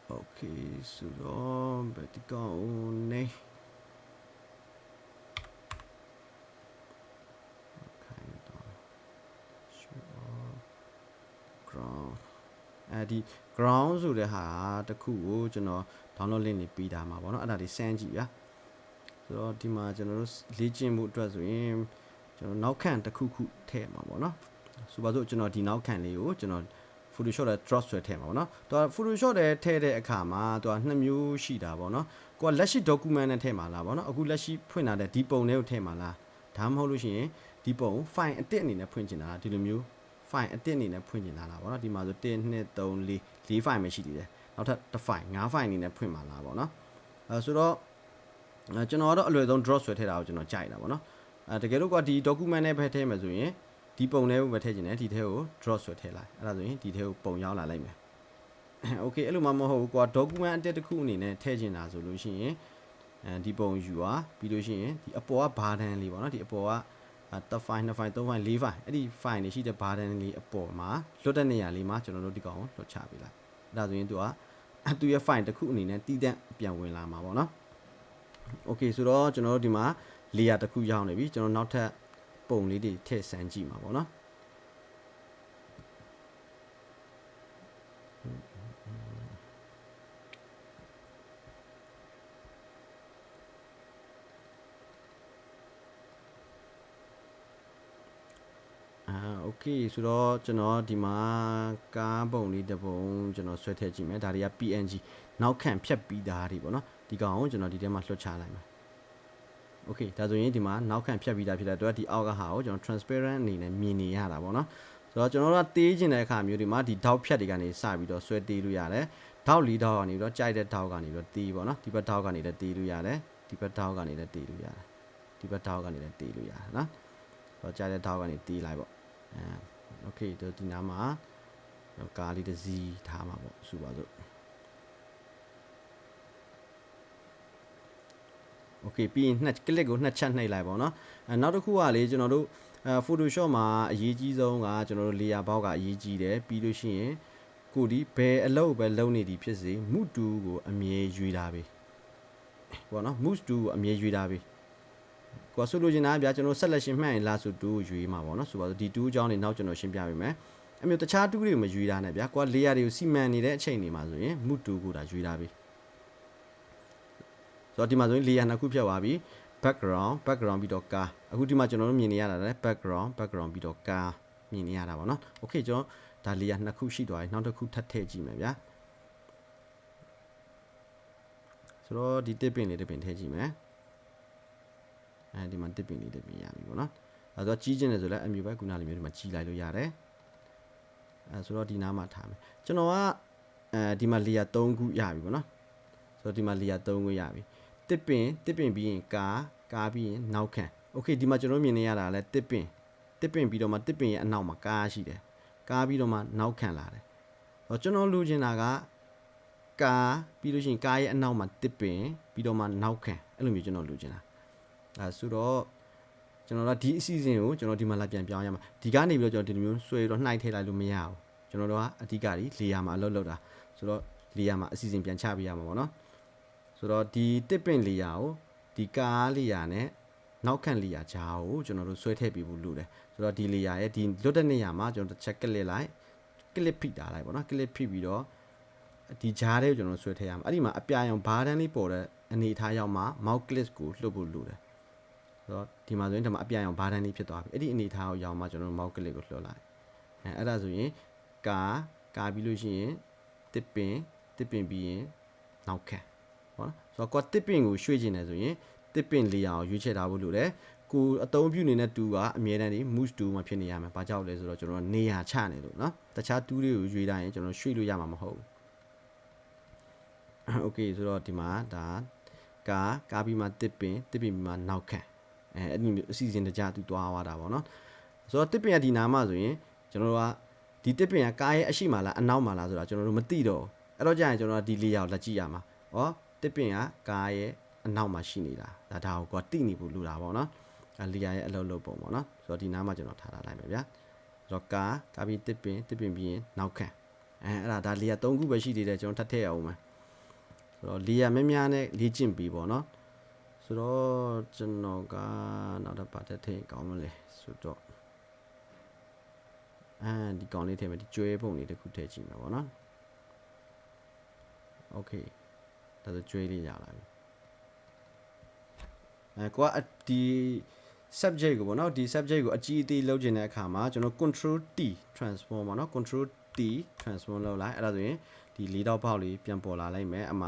โอเคဆိုတော့ဘယ်ဒီကောင်နေဒီ ground ဆိုတဲ့ဟာတခုကိုကျွန်တော် download link နေပေးထားမှာပေါ့နော်အဲ့ဒါဒီ send ကြည့်ဗျာဆိုတော့ဒီမှာကျွန်တော်တို့လေ့ကျင့်မှုအတွက်ဆိုရင်ကျွန်တော်နောက်ခံတစ်ခုခုထည့်မှာပေါ့နော်ဆိုပါစို့ကျွန်တော်ဒီနောက်ခံလေးကိုကျွန်တော် Photoshop ရဲ့ drop ဆွဲထည့်မှာပေါ့နော်သူက Photoshop ရဲ့ထည့်တဲ့အခါမှာသူကနှစ်မျိုးရှိတာပေါ့နော်ကိုကလက်ရှိ document နဲ့ထည့်မှာလားပေါ့နော်အခုလက်ရှိဖွင့်လာတဲ့ဒီပုံလေးကိုထည့်မှာလားဒါမှမဟုတ်လို့ရှိရင်ဒီပုံ file အတစ်အနေနဲ့ဖွင့်ချင်တာဒီလိုမျိုး file အတစ်အနေနဲ့ဖွင့်ချင်တာလားပေါ့နော်ဒီမှာဆို1 2 3 4 file ပဲရှိသေးတယ်နောက်ထပ်တစ် file 5 file အနေနဲ့ဖွင့်မှာလားပေါ့နော်ဆိုတော့ကျွန်တော်ကတော့အလွယ်ဆုံး drop ဆွဲထည့်တာကိုကျွန်တော်ကြိုက်တာပေါ့နော်တကယ်လို့ကဒီ document နဲ့ပဲထည့်မယ်ဆိုရင်ဒီပုံလေးကိုပဲထည့်ခြင်းနဲ့ဒီထဲကို drop ဆွဲထည့်လိုက်အဲ့ဒါဆိုရင်ဒီထဲကိုပုံရောက်လာလိုက်မယ် okay အဲ့လိုမှမဟုတ်ဘူးကွာ document အတစ်တစ်ခုအနေနဲ့ထည့်ခြင်းတာဆိုလို့ရှိရင်ဒီပုံယူပါပြီးလို့ရှိရင်ဒီအပေါ်ကဘာတန်းလေးပေါ့နော်ဒီအပေါ်ကတစ် file 2 file 3 file 4 file အဲ့ဒီ file တွေရှိတဲ့ဘာတန်းလေးအပေါ်မှာလွတ်တဲ့နေရာလေးမှာကျွန်တော်တို့ဒီကောင်လွတ်ချပေးလိုက်အဲ့ဒါဆိုရင်သူရဲ့ file တစ်ခုအနေနဲ့တည်တံ့ပြန်ဝင်လာမှာပေါ့နော် okay ဆိုတော့ကျွန်တော်တို့ဒီမှာ layer တစ်ခုရောက်နေပြီကျွန်တော်နောက်ထပ်ပုံလေးတွေထည့်ဆန်းကြည့်မှာပေါ့နော်โอเคဆိုတော့ကျွန်တော်ဒီမှာကားပုံလေးတစ်ပုံကျွန်တော်ဆွဲထည့်ကြည့်မယ်ဒါတွေက PNG နောက်ခံဖြတ်ပြီးသားတွေပေါ့နော်ဒီကောင်ကိုကျွန်တော်ဒီထဲမှာလွှတ်ချလိုက်မယ်โอเคဒါဆိုရင်ဒီမှာနောက်ခံဖြတ်ပြီးသားဖြစ်တဲ့အတွက်ဒီအောက်ကဟာကိုကျွန်တော် transparent အနေနဲ့မြင်နေရတာပေါ့နော်ဆိုတော့ကျွန်တော်တို့ကတေးကျင်တဲ့အခါမျိုးဒီမှာဒီ dot ဖြတ်တွေကနေစပြီးတော့ဆွဲတေးလို့ရတယ် dot 4 dot ကနေပြီးတော့ကြိုက်တဲ့ dot ကနေပြီးတော့တေးပေါ့နော်ဒီဘက် dot ကနေလည်းတေးလို့ရတယ်ဒီဘက် dot ကနေလည်းတေးလို့ရတယ်ဒီဘက် dot ကနေလည်းတေးလို့ရတယ်နော်ဆိုတော့ကြိုက်တဲ့ dot ကနေတေးလိုက်ပေါ့โอเคဒီနားမှာကားလေးတစ်စီးထားမှာပေါ့ဆိုပါစို့โอเคပြီးရင်ကလစ်ကိုနှစ်ချက်နှိပ်လိုက်ပေါ့နော်နောက်တစ်ခုကလေကျွန်တော်တို့Photoshop မှာအရေးကြီးဆုံးကကျွန်တော်တို့ layer ဘောက်ကအရေးကြီးတယ်ပြီးလို့ရှိရင်ကိုဒီဘယ်အလုပ်ပဲလုပ်နေသည်ဖြစ်စေ move to ကိုအမြဲရွေးထားပေးပေါ့နော် move to ကိုအမြဲရွေးထားပေးကိုဆိုလိုချင်တာဗျာကျွန်တော် selection မှတ်ရင် lasso tool ကိုရွေးမှာပေါ့နော်ဆိုပါတော့ဒီ tool အကြောင်းတွေနောက်ကျွန်တော်ရှင်းပြပေးမယ်အမျိုးတခြား tool တွေကိုမရွေးထားနဲ့ဗျာကို layer တွေကိုစီမံနေတဲ့အချိန်တွေမှာဆိုရင် move to ကိုဒါရွေးထားပေး ဆိုတော့ဒီမှာဆိုရင် layer နှစ်ခုဖြတ်သွားပြီ background ပြီးတော့ car အခုဒီမှာကျွန်တော်တို့မြင်နေရတာလည်း background ပြီးတော့ car မြင်နေရတာပေါ့နော် okay ကျွန်တော်ဒါ layer နှစ်ခုရှိသွားပြီနောက်တစ်ခုထပ်ထည့်ကြည့်မယ်ဗျာဆိုတော့ဒီတစ်ပင်လေးတစ်ပင်ထည့်ကြည့်မယ်အဲဒီမှာတစ်ပင်လေးတစ်ပင်ရပြီပေါ့နော်အဲဆိုတော့ကြီးချင်းတယ်ဆိုလည်းအမျိုးပဲခုနလိုမျိုးဒီမှာကြီးလိုက်လို့ရတယ်အဲဆိုတော့ဒီနားမှာထားမယ်ကျွန်တော်ကဒီမှာ layer 3ခုရပြီပေါ့နော်ဆိုတော့ဒီမှာ layer 3ခုရပြီတစ်ပင်ပြီးရင်ကားပြီးရင်နောက်ခံ okay ဒီမှာကျွန်တော်မြင်နေရတာလဲတစ်ပင်ပြီးတော့မှတစ်ပင်ရဲ့အနောက်မှာကားရှိတယ်ကားပြီးတော့မှနောက်ခံလာတယ်ကျွန်တော်လိုချင်တာကကားပြီးလို့ရှိရင်ကားရဲ့အနောက်မှာတစ်ပင်ပြီးတော့မှနောက်ခံအဲ့လိုမျိုးကျွန်တော်လိုချင်တာဆိုတော့ကျွန်တော်တို့ဒီအစီအစဉ်ကိုကျွန်တော်ဒီမှာလာပြန်ပြောင်းရမှာဒီကနေပြီးတော့ကျွန်တော်ဒီလိုမျိုးဆွဲတော့နှိုက်ထည့်လိုက်လို့မရဘူးကျွန်တော်တို့ကအဓိကကြီး layer မှာအလုပ်လုပ်တာဆိုတော့ layer မှာအစီအစဉ်ပြန်ချပေးရမှာပေါ့နော်ဆိုတော့ဒီတစ်ပင် layer ကိုဒီကား layer နဲ့နောက်ခံ layer ကြားကိုကျွန်တော်တို့ဆွဲထည့်ပေးဖို့လိုတယ်ဆိုတော့ဒီ layer ရဲ့ဒီလွတ်တဲ့နေရာမှာကျွန်တော်တစ်ချက် click လိုက် click ဖိတာလိုက်ပေါ့နော် click ဖိပြီးတော့ဒီကြားထဲကိုကျွန်တော်ဆွဲထည့်ရမှာအဲ့ဒီမှာအပြာရောင်ဘားတန်းလေးပေါ်တဲ့အနေအထားရောက်မှာ mouse click ကိုလှုပ်ဖို့လိုတယ်ဆိုတော့ဒီမှာဆိုရင်ဒီမှာအပြာရောင်ဘားတန်းလေးဖြစ်သွားပြီအဲ့ဒီအနေအထားကိုရောက်မှာကျွန်တော်တို့ mouse click ကိုလှုပ်လိုက်အဲ့ဒါဆိုရင်ကာပြီးလို့ရှိရင်တစ်ပင်ပြီးရင်နောက်ခံဟုတ်နော်ဆိုတော့ကိုတစ်ပင်ကိုရွှေ့ခြင်းတယ်ဆိုရင်တစ်ပင် layer ကိုရွေးချယ်ထားဖို့လိုတယ်ကိုအသုံးပြုနေတဲ့ tool ကအမြဲတမ်းဒီ move tool မှာဖြစ်နေရမယ်ဘာကြောင့်လဲဆိုတော့ကျွန်တော်နေရာချနေလို့เนาะတခြား tool တွေကိုရွေးလိုက်ရင်ကျွန်တော်ရွှေ့လို့ရမှာမဟုတ်ဘူး okay ဆိုတော့ဒီမှာဒါကာပြီးမှတစ်ပင်ပြီးမှနောက်ခံအဲ့ဒီအစီအစဉ်တကြသူသွားသွားတာပေါ့เนาะဆိုတော့တစ်ပင်ကဒီနားမှာဆိုရင်ကျွန်တော်တို့ကဒီတစ်ပင်ကကားရဲ့အရှိမလားအနောက်မလားဆိုတာကျွန်တော်တို့မသိတော့အဲ့တော့ကြာရင်ကျွန်တော်ကဒီ layer ကိုလက်ကြည့်ရမှာဩတစ်ပင်ကကားရဲ့အနောက်မှာရှိနေတာဒါကိုကတိနေဖို့လိုတာပေါ့เนาะlayer ရဲ့အလုပ်လုပ်ပုံပေါ့เนาะဆိုတော့ဒီနားမှာကျွန်တော်ထားလိုက်မယ်ဗျာဆိုတော့ကာပြီးတစ်ပင်ပြီးရင်နောက်ခံအဲ့ဒါ layer 3ခုပဲရှိသေးတယ်ကျွန်တော်ထပ်ထည့်ရအောင်မယ်ဆိုတော့ layer များနဲ့လေ့ကျင့်ပြီးပေါ့เนาะဆိုတော့ကျွန်တော်ကနောက်တစ်ပတ်ထည့်ကောင်းမလဲဆိုတော့ဒီကောင်လေးထည့်မယ်ဒီကျွဲပုံလေးတစ်ခုထည့်ကြည့်မှာပေါ့နော် okay ဒါဆိုကျွဲလေးရလာပြီကိုကဒီ subject ကိုပေါ့နော်ဒီ subject ကိုအကြီးအသေးလုပ်ချင်တဲ့အခါမှာကျွန်တော် control T transform ပေါ့နော် control T transform လုပ်လိုက်အဲ့ဒါဆိုရင်ဒီ၄တောက်ပေါက်လေးပြန်ပေါ်လာလိုက်မယ်အမ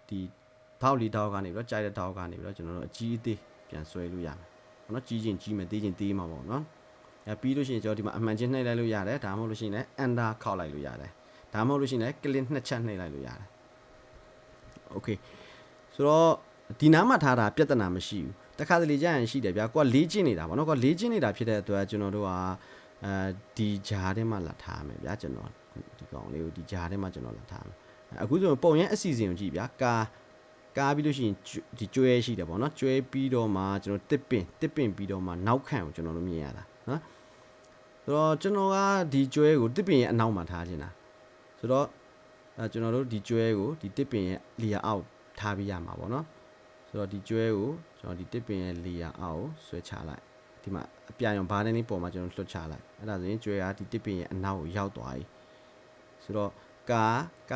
ှဒီပေါက်၄တောက်ကနေပြီးတော့ကြိုက်တဲ့တောက်ကနေပြီးတော့ကျွန်တော်တို့အကြီးအသေးပြန်ဆွဲလို့ရမယ်ပေါ့နော်ကြီးချင်းကြီးမယ်သေးချင်းသေးမှာပေါ့နော်ပြီးလို့ရှိရင်ကျွန်တော်ဒီမှာအမှန်ချင်းနှိပ်လိုက်လို့ရတယ်ဒါမှမဟုတ်လို့ရှိရင်လည်း enter ခောက်လိုက်လို့ရတယ်ဒါမှမဟုတ်လို့ရှိရင်လည်း click နှစ်ချက်နှိပ်လိုက်လို့ရတယ် okay ဆိုတော့ဒီနားမှာထားတာပြဿနာမရှိဘူးတခါတလေကြာရင်ရှိတယ်ဗျာကိုကလေးကျင်းနေတာဗောနော်ကိုကလေးကျင်းနေတာဖြစ်တဲ့အတွက်ကျွန်တော်တို့ကဒီဂျားထဲမှာလာထားမယ်ဗျာကျွန်တော်ဒီကောင်လေးကိုဒီဂျားထဲမှာကျွန်တော်လာထားမယ်အခုဆိုရင်ပုံရန်အစီအစဉ်ကိုကြည့်ဗျာကားပြီးလို့ရှိရင်ဒီကျွဲရှိတယ်ဗောနော်ကျွဲပြီးတော့မှကျွန်တော်တစ်ပင်ပြီးတော့မှနောက်ခံကိုကျွန်တော်တို့မြင်ရတာနော်ဆိုတော့ကျွန်တော်ကဒီကျွဲကိုတစ်ပင်ရဲ့အနောက်မှာထားခြင်းတာဆိုတော့ကျွန်တော်တို့ဒီကျွဲကိုဒီတစ်ပင်ရဲ့ layer အောက်ထားပြရမှာပေါ့နော်ဆိုတော့ဒီကျွဲကိုကျွန်တော်ဒီတစ်ပင်ရဲ့ layer အောက်ကိုဆွဲချလိုက်ဒီမှာအပြာရောင်ဘားတဲ့လေးပေါ်မှာကျွန်တော်လွှတ်ချလိုက်အဲ့ဒါဆိုရင်ကျွဲကဒီတစ်ပင်ရဲ့အနောက်ကိုရောက်သွားပြီဆိုတော့ကာ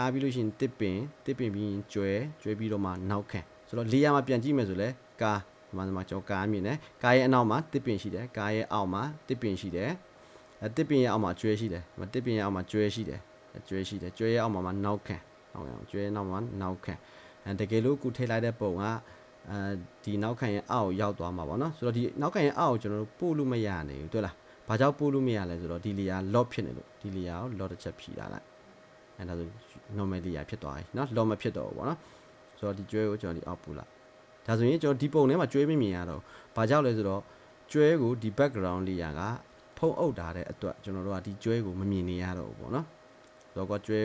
းပြီးလို့ရှိရင်တစ်ပင်ပြီးရင်ကျွဲပြီးတော့မှနောက်ခံဆိုတော့ layer မှာပြန်ကြည့်မယ်ဆိုလဲကားဒီမှာကျွန်တော်ကားမြင်တယ်ကားရဲ့အနောက်မှာတစ်ပင်ရှိတယ်ကားရဲ့အောက်မှာတစ်ပင်ရှိတယ်တစ်ပင်ရဲ့အောက်မှာကျွဲရှိတယ်တစ်ပင်ရဲ့အောက်မှာကျွဲရှိတယ်ကျွဲရဲ့အောက်မှာနောက်ခံကျွဲနောက်မှာနောက်ခံတကယ်လို့ကုထိလိုက်တဲ့ပုံကဒီနောက်ခံရဲ့အောက်ရောက်သွားမှာပေါ့နော်ဆိုတော့ဒီနောက်ခံရဲ့အောက်ကိုကျွန်တော်တို့ပို့လို့မရနိုင်ဘူးတွေ့လားဘာကြောင့်ပို့လို့မရလဲဆိုတော့ဒီ layer lock ဖြစ်နေလို့ဒီ layer ကို lock တစ်ချက်ဖြီးလာလိုက်အဲ့ဒါဆို normal layer ဖြစ်သွားပြီเนาะ lock မဖြစ်တော့ဘူးပေါ့နော်ဆိုတော့ဒီကျွဲကိုကျွန်တော်ဒီအောက်ပို့လိုက်ဒါဆိုရင်ကျွန်တော်ဒီပုံထဲမှာကျွဲမမြင်ရတော့ဘာကြောင့်လဲဆိုတော့ကျွဲကိုဒီ background layer ကဖုံးအုပ်ထားတဲ့အတွက်ကျွန်တော်တို့ကဒီကျွဲကိုမမြင်နေရတော့ဘူးပေါ့နော်ဆိုတော့ကကျွဲ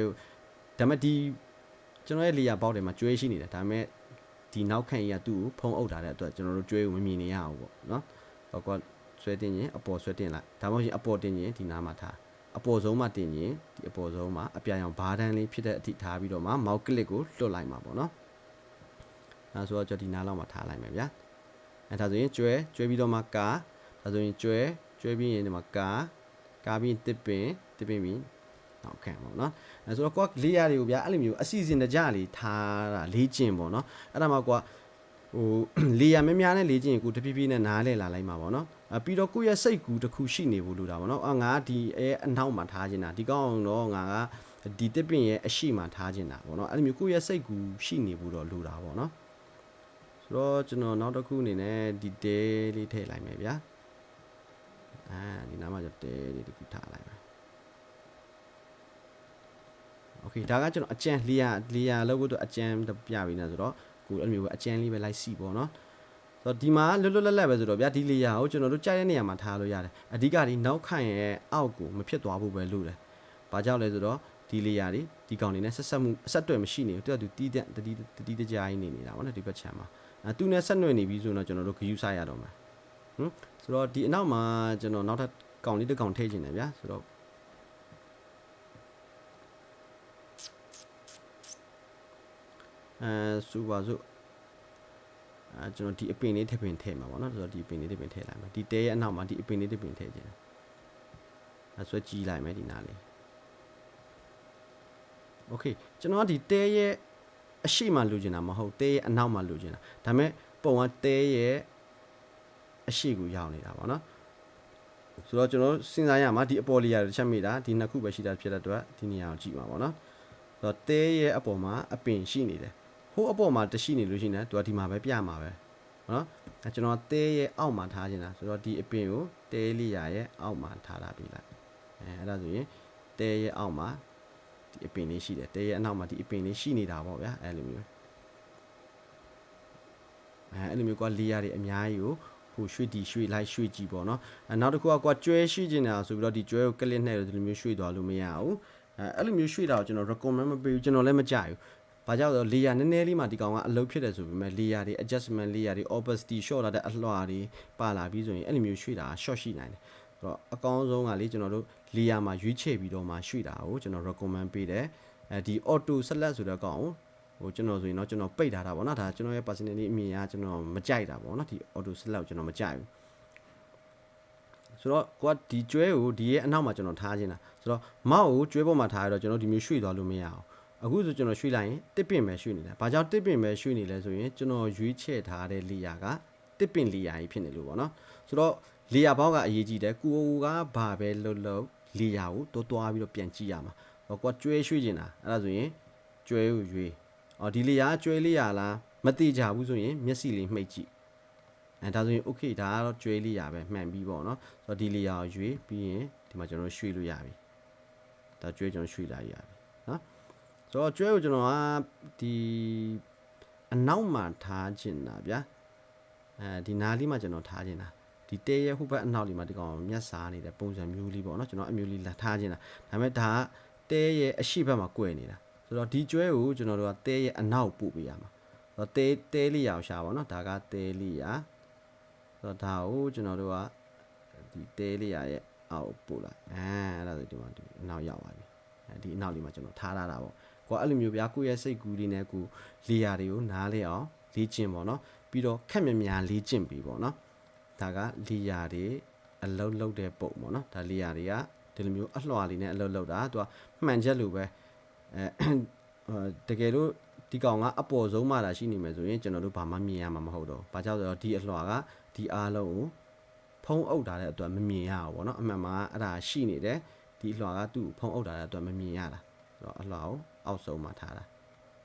ဒါမဲ့ဒီကျွန်တော်ရဲ့ layer ပေါက်ထဲမှာကျွဲရှိနေတယ်ဒါပေမဲ့ဒီနောက်ခံကြီးကသူ့ကိုဖုံးအုပ်ထားတဲ့အတွက်ကျွန်တော်တို့ကျွဲကိုမမြင်နေရဘူးပေါ့နော်ဆိုတော့ဆွဲတင်ရင်အပေါ်ဆွဲတင်လိုက်ဒါမှမဟုတ်ရင်အပေါ်တင်ရင်ဒီနားမှာထားအပေါ်ဆုံးမှာတင်ရင်ဒီအပေါ်ဆုံးမှာအပြာရောင်ဘားတန်းလေးဖြစ်တဲ့အထိထားပြီးတော့မှ mouse click ကိုလွှတ်လိုက်မှာပေါ့နော်အဲဆိုတော့ကျွန်တော်ဒီနားလောက်မှာထားလိုက်မယ်ဗျာအဲဒါဆိုရင်ကျွဲပြီးတော့မှကားဒါဆိုရင်ကျွဲပြီးရင်ဒီမှာကားပြီးတစ်ပင်ပြီးနောက်ခံပေါ့နော်အဲဆိုတော့ကိုက layer တွေကိုဗျာအဲ့လိုမျိုးအစီအစဉ်တကြလေးထားတာလေးကျင်ပေါ့နော်အဲ့ဒါမှကိုက ဟိုလေယာများများနဲ့လေ့ကျင့်ရင်ကိုတဖြည်းဖြည်းနဲ့နားလဲလာလိုက်မှာပေါ့နော်ပြီးတော့ကိုယ့်ရဲ့စိတ်ကူးတစ်ခုရှိနေဖို့လိုတာပေါ့နော်ငါဒီအနောက်မှာထားခြင်းတာဒီကောင်းတော့ငါကဒီတစ်ပင်ရဲ့အရှိမှာထားခြင်းတာပေါ့နော်အဲ့လိုမျိုးကိုယ့်ရဲ့စိတ်ကူးရှိနေဖို့တော့လိုတာပေါ့နော်ဆိုတော့ကျွန်တော်နောက်တစ်ခုအနေနဲ့ဒီတဲလေးထည့်လိုက်မယ်ဗျာဒီနားမှာကျတဲလေးတစ်ခုထားလိုက်မယ်โอเคဒါကကျွန်တော်အကြံလီယာလောက်ဖို့တော့အကြံပြပြီးနေဆိုတော့ကိုအဲ့လိုမျိုးအကြံလေးပဲလိုက်စီပေါ့နော်ဆိုတော့ဒီမှာလွတ်လွတ်လပ်လပ်ပဲဆိုတော့ဗျာဒီလေယာကိုကျွန်တော်တို့ကြိုက်တဲ့နေရာမှာထားလို့ရတယ်အဓိကဒီနောက်ခိုင်ရဲ့အောက်ကိုမဖြစ်သွားဖို့ပဲလို့တယ်ဘာကြောင့်လဲဆိုတော့ဒီလေယာဒီကောင်နေနဲ့ဆက်ဆက်မှုအဆက်အသွယ်မရှိနေဘူးသူကတီးတကြားကြီးနေနေတာပေါ့နော်ဒီဘက်ခြမ်းမှာသူနဲ့ဆက်နွယ်နေပြီဆိုတော့ကျွန်တော်တို့ဂယူဆိုင်ရတော့မှာဆိုတော့ဒီအနောက်မှာကျွန်တော်နောက်ထပ်ကောင်လေးတစ်ကောင်ထည့်ခြင်းတယ်ဗျာဆိုတော့ဆိုပါစို့ကျွန်တော်ဒီအပင်လေးတစ်ပင်ထည့်မှာပေါ့နော်ဆိုတော့ဒီအပင်လေးတစ်ပင်ထည့်လိုက်မယ်ဒီတဲရဲ့အနောက်မှာဒီအပင်လေးတစ်ပင်ထည့်ခြင်းဆွဲကြည့်လိုက်မယ်ဒီနားလေးโอเคကျွန်တော်ကဒီတဲရဲ့အရှိမလိုချင်တာမဟုတ်တဲရဲ့အနောက်မှာလိုချင်တာဒါပေမဲ့ပုံကတဲရဲ့အရှိကိုရောက်နေတာပေါ့နော်ဆိုတော့ကျွန်တော်စဉ်းစားရမှာဒီအပေါ်လေးရတစ်ချက်မိတာဒီနှစ်ခုပဲရှိတာဖြစ်တဲ့အတွက်ဒီနေရာကိုကြည့်မှာပေါ့နော်ဆိုတော့တဲရဲ့အပေါ်မှာအပင်ရှိနေတယ်ဟိုအပေါ်မှာတရှိနေလို့ရှိရင်သူကဒီမှာပဲပြမှာပဲနော်ကျွန်တော်တဲရဲ့အောက်မှာထားခြင်းတာဆိုတော့ဒီအပင်ကိုတဲလေးရရဲ့အောက်မှာထားတာပြလိုက်အဲ့ဒါဆိုရင်တဲရဲ့အောက်မှာဒီအပင်လေးရှိတယ်တဲရဲ့အနောက်မှာဒီအပင်လေးရှိနေတာပေါ့ဗျာအဲ့လိုမျိုးအဲ့လိုမျိုးကလေယာတွေအများကြီးကိုဟိုရွှေ့ရွှေ့လိုက်ရွှေ့ကြည့်ပေါ့နော်နောက်တစ်ခုကကျွဲရှိနေတာဆိုပြီးတော့ဒီကျွဲကိုကလစ်နဲ့ဒီလိုမျိုးရွှေ့သွားလို့မရဘူးအဲ့လိုမျိုးရွှေ့တာကိုကျွန်တော် recommend မပေးဘူးကျွန်တော်လည်းမကြိုက်ဘူးဘာကြောင့်လဲလေယာနည်းနည်းလေးမှဒီကောင်ကအလုပ်ဖြစ်တယ်ဆိုပေမဲ့လေယာတွေ adjustment လေယာတွေ opacity short လာတဲ့အလွှာတွေပါလာပြီးဆိုရင်အဲ့လိုမျိုးရွှေ့တာ short ရှိနိုင်တယ်ဆိုတော့အကောင်းဆုံးကလေကျွန်တော်တို့လေယာမှာရွေးချယ်ပြီးတော့မှရွှေ့တာကိုကျွန်တော် recommend ပေးတယ်ဒီ auto select ဆိုတဲ့ကောင်ဟိုကျွန်တော်ဆိုရင်တော့ကျွန်တော်ပိတ်ထားတာပေါ့နော်ဒါကျွန်တော်ရဲ့ personally အမြင်အရကျွန်တော်မကြိုက်တာပေါ့နော်ဒီ auto select ကိုကျွန်တော်မကြိုက်ဘူးဆိုတော့ကိုကဒီကျွဲကိုဒီရဲ့အနောက်မှာကျွန်တော်ထားခြင်းတာဆိုတော့မောက်ကိုကျွဲပေါ်မှာထားရတော့ကျွန်တော်ဒီမျိုးရွှေ့သွားလို့မရအောင်အခုဆိုကျွန်တော်ရွှေ့လိုက်ရင်တစ်ပင်ပဲရွှေ့နေတာဘာကြောင့်တစ်ပင်ပဲရွှေ့နေလဲဆိုရင်ကျွန်တော်ရွေးချယ်ထားတဲ့လေယာကတစ်ပင်လေယာကြီးဖြစ်နေလို့ပေါ့နော်ဆိုတော့လေယာဘောက်ကအရေးကြီးတယ်ကိုကဘာပဲလှုပ်လေယာကိုတွားပြီးတော့ပြန်ကြည့်ရမှာကိုကကျွဲရွှေ့နေတာအဲ့ဒါဆိုရင်ကျွဲကိုရွေးဒီလေယာကျွဲလေးရလားမတိကြဘူးဆိုရင်မျက်စိလေးမှိတ်ကြည့်ဒါဆိုရင် okay ဒါကတော့ကျွဲလေးရပဲမှန်ပြီးပေါ့နော်ဆိုတော့ဒီလေယာကိုရွေးပြီးရင်ဒီမှာကျွန်တော်ရွှေ့လို့ရပြီဒါကျွဲကျွန်တော်ရွှေ့လာရပြီနော်ဆိုတော့ကျွဲကိုကျွန်တော်ကဒီအနောက်မှာထားခြင်းတာဗျာဒီနားလေးမှာကျွန်တော်ထားခြင်းတာဒီတဲရဲ့ဟိုဘက်အနောက်လေးမှာဒီကောင်မျက်စားနေတဲ့ပုံစံမျိုးလေးပေါ့နော်ကျွန်တော်အမျိုးလေးလာထားခြင်းတာဒါပေမဲ့ဒါကတဲရဲ့အရှိဘက်မှာကွယ်နေတာဆိုတော့ဒီကျွဲကိုကျွန်တော်တို့ကတဲရဲ့အနောက်ပို့ပေးရမှာဆိုတော့တဲလေးရအောင်ရှာပါတော့ဒါကတဲလေးရဆိုတော့ဒါကိုကျွန်တော်တို့ကဒီတဲလေးရရဲ့အောက်ပို့လိုက်အဲ့ဒါဆိုဒီမှာဒီအနောက်ရောက်ပါပြီဒီအနောက်လေးမှာကျွန်တော်ထားတာပေါ့ကိုကအဲ့လိုမျိုးဗျာကိုယ့်ရဲ့စိတ်ကူးလေးနဲ့ကိုလေယာတွေကိုနားလဲအောင်လေ့ကျင့်ပေါ့နော်ပြီးတော့ခက်မြများလေ့ကျင့်ပြီးပေါ့နော်ဒါကလေယာတွေအလုံးလုံးတဲ့ပုံပေါ့နော်ဒါလေယာတွေကဒီလိုမျိုးအလွှာလေးနဲ့အလုံးလုံးတာသူကမှန်ချက်လိုပဲတကယ်လို့ဒီကောင်ကအပေါ်ဆုံးမှလာရှိနေမယ်ဆိုရင်ကျွန်တော်တို့ဘာမှမြင်ရမှာမဟုတ်တော့ဘာကြောင့်လဲဆိုတော့ဒီအလွှာကဒီအားလုံးကိုဖုံးအုပ်ထားတဲ့အတွက်မမြင်ရဘူးပေါ့နော်အမှန်မှာအဲ့ဒါရှိနေတယ်ဒီအလွှာကသူ့ဖုံးအုပ်ထားတဲ့အတွက်မမြင်ရတာဆိုတော့အလွှာကိုအောက်ဆုံးမှာထားတာ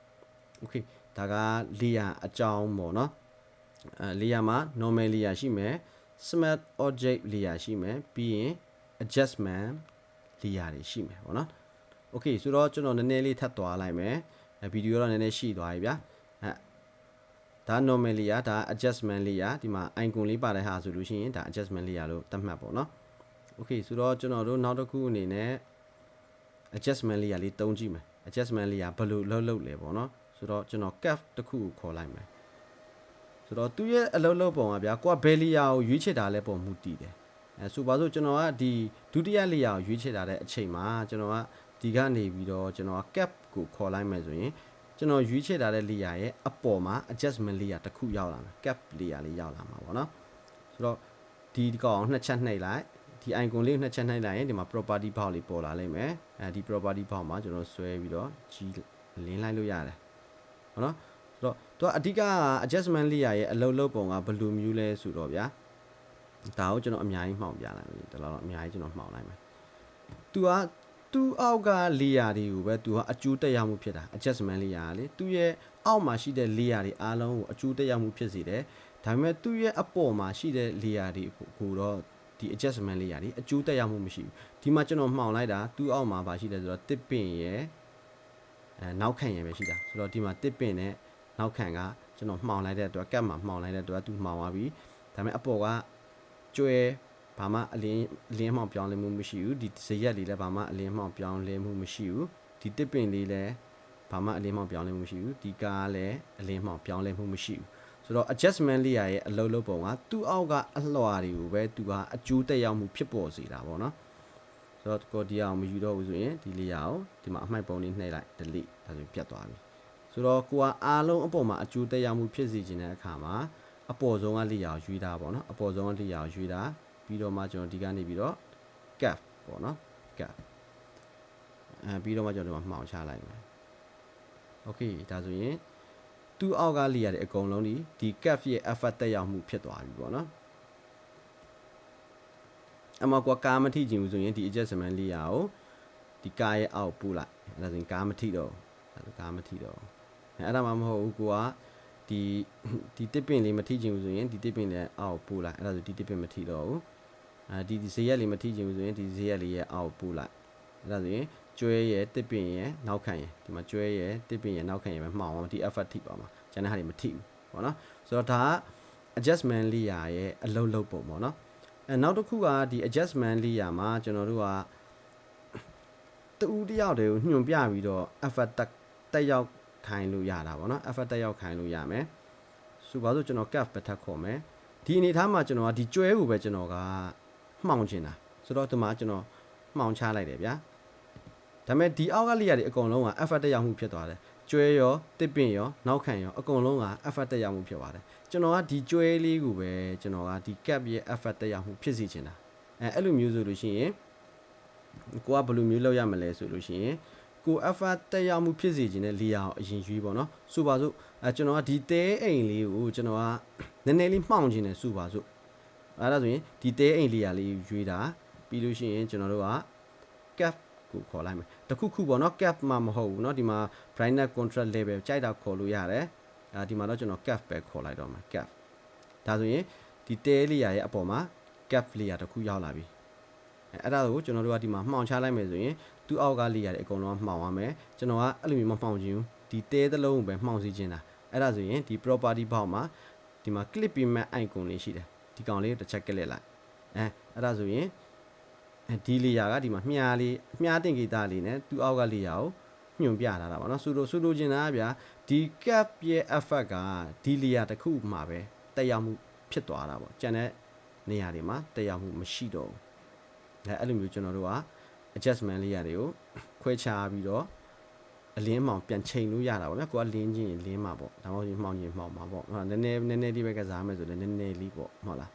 โอเคဒါကလေယာအကြောင်းပေါ့နော်လေယာမှာ normal layer ရှိမယ် smart object layer ရှိမယ်ပြီးရင် adjustment layer တွေရှိမယ်ပေါ့နော်โอเคဆိုတော့ကျွန်တော်နည်းနည်းလေးထပ်သွားလိုက်မယ်ဗီဒီယိုတော့နည်းနည်းရှိသွားပြီဗျာဒါ normal layer ဒါ adjustment layer ဒီမှာ icon လေးပါတဲ့ဟာဆိုလို့ရှိရင်ဒါ adjustment layer လို့သတ်မှတ်ပေါ့နော်โอเคဆိုတော့ကျွန်တော်တို့နောက်တစ်ခုအနေနဲ့ adjustment layer လေးတုံးကြည့်မယ် adjustment layer ဘယ်လိုလုပ်လဲပေါ့နော်ဆိုတော့ကျွန်တော် curve တစ်ခုကိုခေါ်လိုက်မယ်ဆိုတော့သူ့ရဲ့အလုပ်လုပ်ပုံကဗျာကိုကဘယ် layer ကိုရွေးချယ်တာလဲပုံမူတည်တယ်ဆိုပါစို့ကျွန်တော်ကဒီဒုတိယ layer ကိုရွေးချယ်တာတဲ့အချိန်မှာကျွန်တော်ကဒီကနေပြီးတော့ကျွန်တော်က cap ကိုခေါ်လိုက်မယ်ဆိုရင်ကျွန်တော်ရွေးချယ်ထားတဲ့ layer ရဲ့အပေါ်မှာ adjustment layer တစ်ခုရောက်လာမယ် cap layer လေးရောက်လာမှာပေါ့နော်ဆိုတော့ဒီကောင်နှစ်ချက်နှိပ်လိုက်ဒီ icon လေးနှစ်ချက်နှိပ်လိုက်ရင်ဒီမှာ property box လေးပေါ်လာလိမ့်မယ်ဒီ property box မှာကျွန်တော်ဆွဲပြီးတော့ကြီးလင်းလိုက်လို့ရတယ်ဟုတ်နော်ဆိုတော့ သူကအဓိက adjustment layer ရဲ့အလုပ်လုပ်ပုံကဘယ်လိုမျိုးလဲဆိုတော့ဗျာဒါကိုကျွန်တော်အများကြီးမှောင်ပြလိုက်မယ်ဒါတော့အများကြီးကျွန်တော်မှောင်လိုက်မယ်သူကသူ့အောက်က layer တွေကိုပဲသူကအကျိုးတက်ရောက်မှုဖြစ်တာ adjustment layer လေသူ့ရဲ့အောက်မှာရှိတဲ့ layer တွေအားလုံးကိုအကျိုးတက်ရောက်မှုဖြစ်စေတယ်ဒါပေမဲ့သူ့ရဲ့အပေါ်မှာရှိတဲ့ layer တွေကိုတော့ဒီ adjustment layer တွေအကျိုးတက်ရောက်မှုမရှိဘူးဒီမှာကျွန်တော်မှောင်လိုက်တာသူ့အောက်မှာပါရှိတယ်ဆိုတော့တစ်ပင်ရဲ့နောက်ခံရယ်ပဲရှိတာဆိုတော့ဒီမှာတစ်ပင်နဲ့နောက်ခံကကျွန်တော်မှောင်လိုက်တဲ့အတွက်ကတ်မှာမှောင်လိုက်တဲ့အတွက်သူမှောင်သွားပြီဒါပေမဲ့အပေါ်ကကျွဲဘာမှအလင်းမှောင်ပြောင်းလဲမှုမရှိဘူးဒီဇရက်လေးလည်းဘာမှအလင်းမှောင်ပြောင်းလဲမှုမရှိဘူးဒီတစ်ပင်လေးလည်းဘာမှအလင်းမှောင်ပြောင်းလဲမှုမရှိဘူးဒီကားလည်းအလင်းမှောင်ပြောင်းလဲမှုမရှိဘူးဆိုတော့ adjustment layer ရဲ့အလုပ်လုပ်ပုံကသူ့အောက်ကအလွှာတွေကိုပဲသူကအကျိုးတက်ရောက်မှုဖြစ်ပေါ်စေတာပေါ့နော်ဆိုတော့ကိုဒီအောင်မယူတော့ဘူးဆိုရင်ဒီ layer ကိုဒီမှာအမှိုက်ပုံလေးနှိပ်လိုက် delete ဒါဆိုပြတ်သွားပြီဆိုတော့ကိုကအားလုံးအပေါ်မှာအကျိုးတက်ရောက်မှုဖြစ်စေခြင်းတဲ့အခါမှာအပေါ်ဆုံးက layer ကိုရွေးတာပေါ့နော်အပေါ်ဆုံးက layer ကိုရွေးတာပြီးတော့မှကျွန်တော်ဒီကနေပြီးတော့ cap ပေါ့နော် cap ပြီးတော့မှကျွန်တော်ဒီမှာမှောင်ချလိုက်မယ် okay ဒါဆိုရင်သူ့အောက်က layer တွေအကုန်လုံးဒီ cap ရဲ့ effect တက်ရောက်မှုဖြစ်သွားပြီပေါ့နော်အမှကွာကားမထိချင်ဘူးဆိုရင်ဒီ adjustment layer ကိုဒီကားရဲ့အောက်ပို့လိုက်အဲ့ဒါဆိုရင်ကားမထိတော့ကားမထိတော့အဲ့ဒါမှမဟုတ်ဘူးကိုကဒီတစ်ပင်လေးမထိချင်ဘူးဆိုရင်ဒီတစ်ပင်လေးအောက်ပို့လိုက်အဲ့ဒါဆိုဒီတစ်ပင်မထိတော့ဘူးဒီဇရက်လေးမထိချင်ဘူးဆိုရင်ဒီဇရက်လေးရဲ့အောက်ပို့လိုက်အဲ့ဒါဆိုရင်ကျွဲရဲ့တစ်ပင်ရဲ့နောက်ခံရဲ့ဒီမှာကျွဲရဲ့တစ်ပင်ရဲ့နောက်ခံရဲ့ပဲမှောင်အောင်ဒီ effect ထိပါမှာကျန်တဲ့ဟာတွေမထိဘူးပေါ့နော်ဆိုတော့ဒါက adjustment layer ရဲ့အလုပ်လုပ်ပုံပေါ့နော်နောက်တစ်ခုကဒီ adjustment layer မှာကျွန်တော်တို့ကတူတယောက်တည်းကိုညွှန်ပြပြီးတော့ effect တက်ရောက်ခိုင်းလို့ရတာပေါ့နော် effect တက်ရောက်ခိုင်းလို့ရမယ်ဆိုပါစို့ကျွန်တော် cap ပဲထပ်ခေါ်မယ်ဒီအနေထားမှာကျွန်တော်ကဒီကျွဲကိုပဲကျွန်တော်ကမှောင်ချင်တာဆိုတော့ဒီမှာကျွန်တော်မှောင်ချလိုက်တယ်ဗျာဒါပေမဲ့ဒီအောက်ကလေးတွေအကုန်လုံးက effect တက်ရောက်မှုဖြစ်သွားတယ်ကျွဲရောတစ်ပင်ရောနောက်ခံရောအကုန်လုံးက effect တက်ရောက်မှုဖြစ်သွားတယ်ကျွန်တော်ကဒီကျွဲလေးကိုပဲကျွန်တော်ကဒီ cap ရဲ့ effect တက်ရောက်မှုဖြစ်စေချင်တာအဲ့လိုမျိုးဆိုလို့ရှိရင်ကိုကဘယ်လိုမျိုးလုပ်ရမလဲဆိုလို့ရှိရင်ကို effect တက်ရောက်မှုဖြစ်စေခြင်းနဲ့ layer ကိုအရင်ရွေးပေါ့နော်ဆိုပါစို့ကျွန်တော်ကဒီတဲအိမ်လေးကိုကျွန်တော်ကနည်းနည်းလေးမှောင်ခြင်းနဲ့ဆိုပါစို့အဲ့ဒါဆိုရင်ဒီတဲအိမ် layer လေးရွေးတာပြီးလို့ရှိရင်ကျွန်တော်တို့က cap ကိုခေါ်လိုက်မယ်တခုခုပေါ့နော် cap မှမဟုတ်ဘူးเนาะဒီမှာ brightness contrast level ကြိုက်တာခေါ်လို့ရတယ်ဒီမှာတော့ကျွန်တော် cap ပဲခေါ်လိုက်တော့မှာ cap ဒါဆိုရင်ဒီတဲ layer ရဲ့အပေါ်မှာ cap layer တခုရောက်လာပြီအဲ့ဒါကိုကျွန်တော်တို့ကဒီမှာမှောင်ချလိုက်မယ်ဆိုရင်သူ့အောက်က layer တွေအကုန်လုံးမှောင်ရမယ်ကျွန်တော်ကအဲ့လိုမျိုးမမှောင်ခြင်းဒီတဲသလုံးကိုပဲမှောင်စီခြင်းတာအဲ့ဒါဆိုရင်ဒီ property ဘောက်မှာဒီမှာ clip payment icon လေးရှိတယ်ဒီကောင်လေးတစ်ချက် click လိုက်အဲ့ဒါဆိုရင်ဒီ layer ကဒီမှာမြားတင်ဂီတာလေးနဲ့သူ့အောက်က layer ကိုညွှန်ပြထားတာပေါ့နော်ဆိုလိုချင်တာကဗျာဒီ cap ရဲ့ effect ကဒီ layer တစ်ခုမှာပဲတက်ရောက်မှုဖြစ်သွားတာပေါ့ကျန်တဲ့နေရာတွေမှာတက်ရောက်မှုမရှိတော့ဘူးအဲ့လိုမျိုးကျွန်တော်တို့က adjustment layer တွေကိုခွဲခြားပြီးတော့အလင်းမှောင်ပြန်ချိန်လို့ရတာပေါ့ဗျာကိုကလင်းချင်းရင်လင်းမှာပေါ့ဒါမှမဟုတ်မှောင်ချင်းမှောင်မှာပေါ့နည်းနည်းလေးပဲကစားမယ်ဆိုလည်းနည်းနည်းလေးပေါ့ဟုတ်လား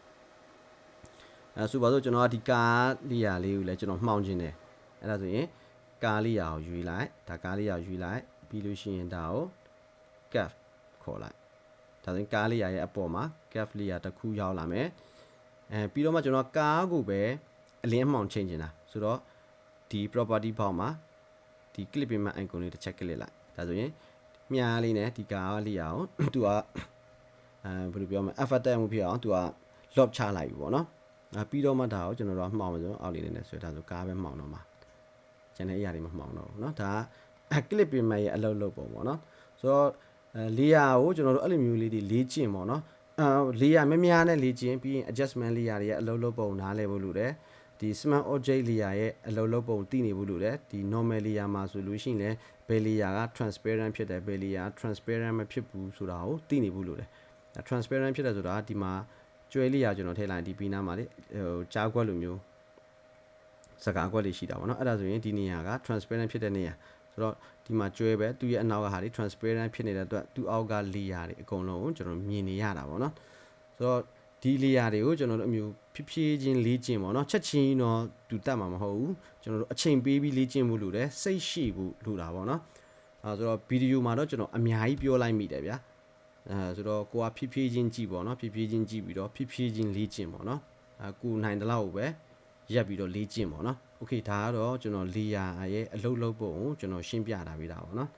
ဆိုပါစို့ကျွန်တော်ကဒီကား layer လေးကိုလည်းကျွန်တော်မှောင်ချင်းတယ်အဲ့ဒါဆိုရင်ကား layer ကိုယူလိုက်ဒါကား layer ကိုယူလိုက်ပြီးလို့ရှိရင်ဒါကို cap ခေါ်လိုက်ဒါဆိုရင်ကား layer ရဲ့အပေါ်မှာ cap layer တစ်ခုရောက်လာမယ်ပြီးတော့မှကျွန်တော်ကားကိုပဲအလင်းမှောင်ချိန်နေတာဆိုတော့ဒီ property ဘောက်မှာဒီ clip payment icon လေးတစ်ချက် click လိုက်ဒါဆိုရင်မြားလေးနဲ့ဒီကားလေးရအောင်သူကဘယ်လိုပြောမလဲ effect တက်မှုဖြစ်အောင်သူက lock ချလိုက်ပြီပေါ့နော်ပြီးတော့မှဒါကိုကျွန်တော်တို့ကမှောင်ဆိုအောက်လေးနဲ့ဆွဲထားဆိုကားပဲမှောင်တော့မှာကျန်တဲ့အရာတွေမမှောင်တော့ဘူးเนาะဒါက clip payment ရဲ့အလုပ်လုပ်ပုံပေါ့နော်ဆိုတော့layer ကိုကျွန်တော်တို့အဲ့လိုမျိုးလေးတွေလေ့ကျင့်ပေါ့နော်layer များနဲ့လေ့ကျင့်ပြီးရင် adjustment layer တွေရဲ့အလုပ်လုပ်ပုံနားလည်ဖို့လိုတယ်ဒီ smart object layer ရဲ့အလုပ်လုပ်ပုံသိနေဖို့လိုတယ်ဒီ normal layer မှာဆိုလို့ရှိရင်လည်းဘယ် layer က transparent ဖြစ်တယ်ဘယ် layer transparent မဖြစ်ဘူးဆိုတာကိုသိနေဖို့လိုတယ် transparent ဖြစ်တယ်ဆိုတာဒီမှာကျွဲ layer ကျွန်တော်ထည့်လိုက်ဒီပြီးနားမှာလေကြားခွက်လိုမျိုးစကားခွက်လေးရှိတာပေါ့နော်အဲ့ဒါဆိုရင်ဒီနေရာက transparent ဖြစ်တဲ့နေရာဆိုတော့ဒီမှာကျွဲပဲသူ့ရဲ့အနောက်ကဟာတွေ transparent ဖြစ်နေတဲ့အတွက်သူ့အောက်က layer တွေအကုန်လုံးကိုကျွန်တော်မြင်နေရတာပေါ့နော်ဆိုတော့ဒီ layer တွေကိုကျွန်တော်တို့အမျိုးဖြည်းချင်းလေ့ကျင့်ပေါ့နော်ချက်ချင်းတော့တူတတ်မှာမဟုတ်ဘူးကျွန်တော်တို့အချိန်ပေးပြီးလေ့ကျင့်ဖို့လိုတယ်စိတ်ရှိဖို့လိုတာပေါ့နော်ဆိုတော့ဗီဒီယိုမှာတော့ကျွန်တော်အများကြီးပြောလိုက်မိတယ်ဗျာ ဆိုတော့ကိုကဖြည်းချင်းကြည့်ပေါ့နော်ဖြည်းချင်းကြည့်ပြီးတော့ဖြည်းချင်းလေ့ကျင့်ပေါ့နော်ကိုနိုင်တဲ့လောက်ကိုပဲရက်ပြီးတော့လေ့ကျင့်ပေါ့နော်โอเคဒါကတော့ကျွန်တော် layer ရဲ့အလုပ်လုပ်ပုံကိုကျွန်တော်ရှင်းပြတာပေးတာပေါ့နော်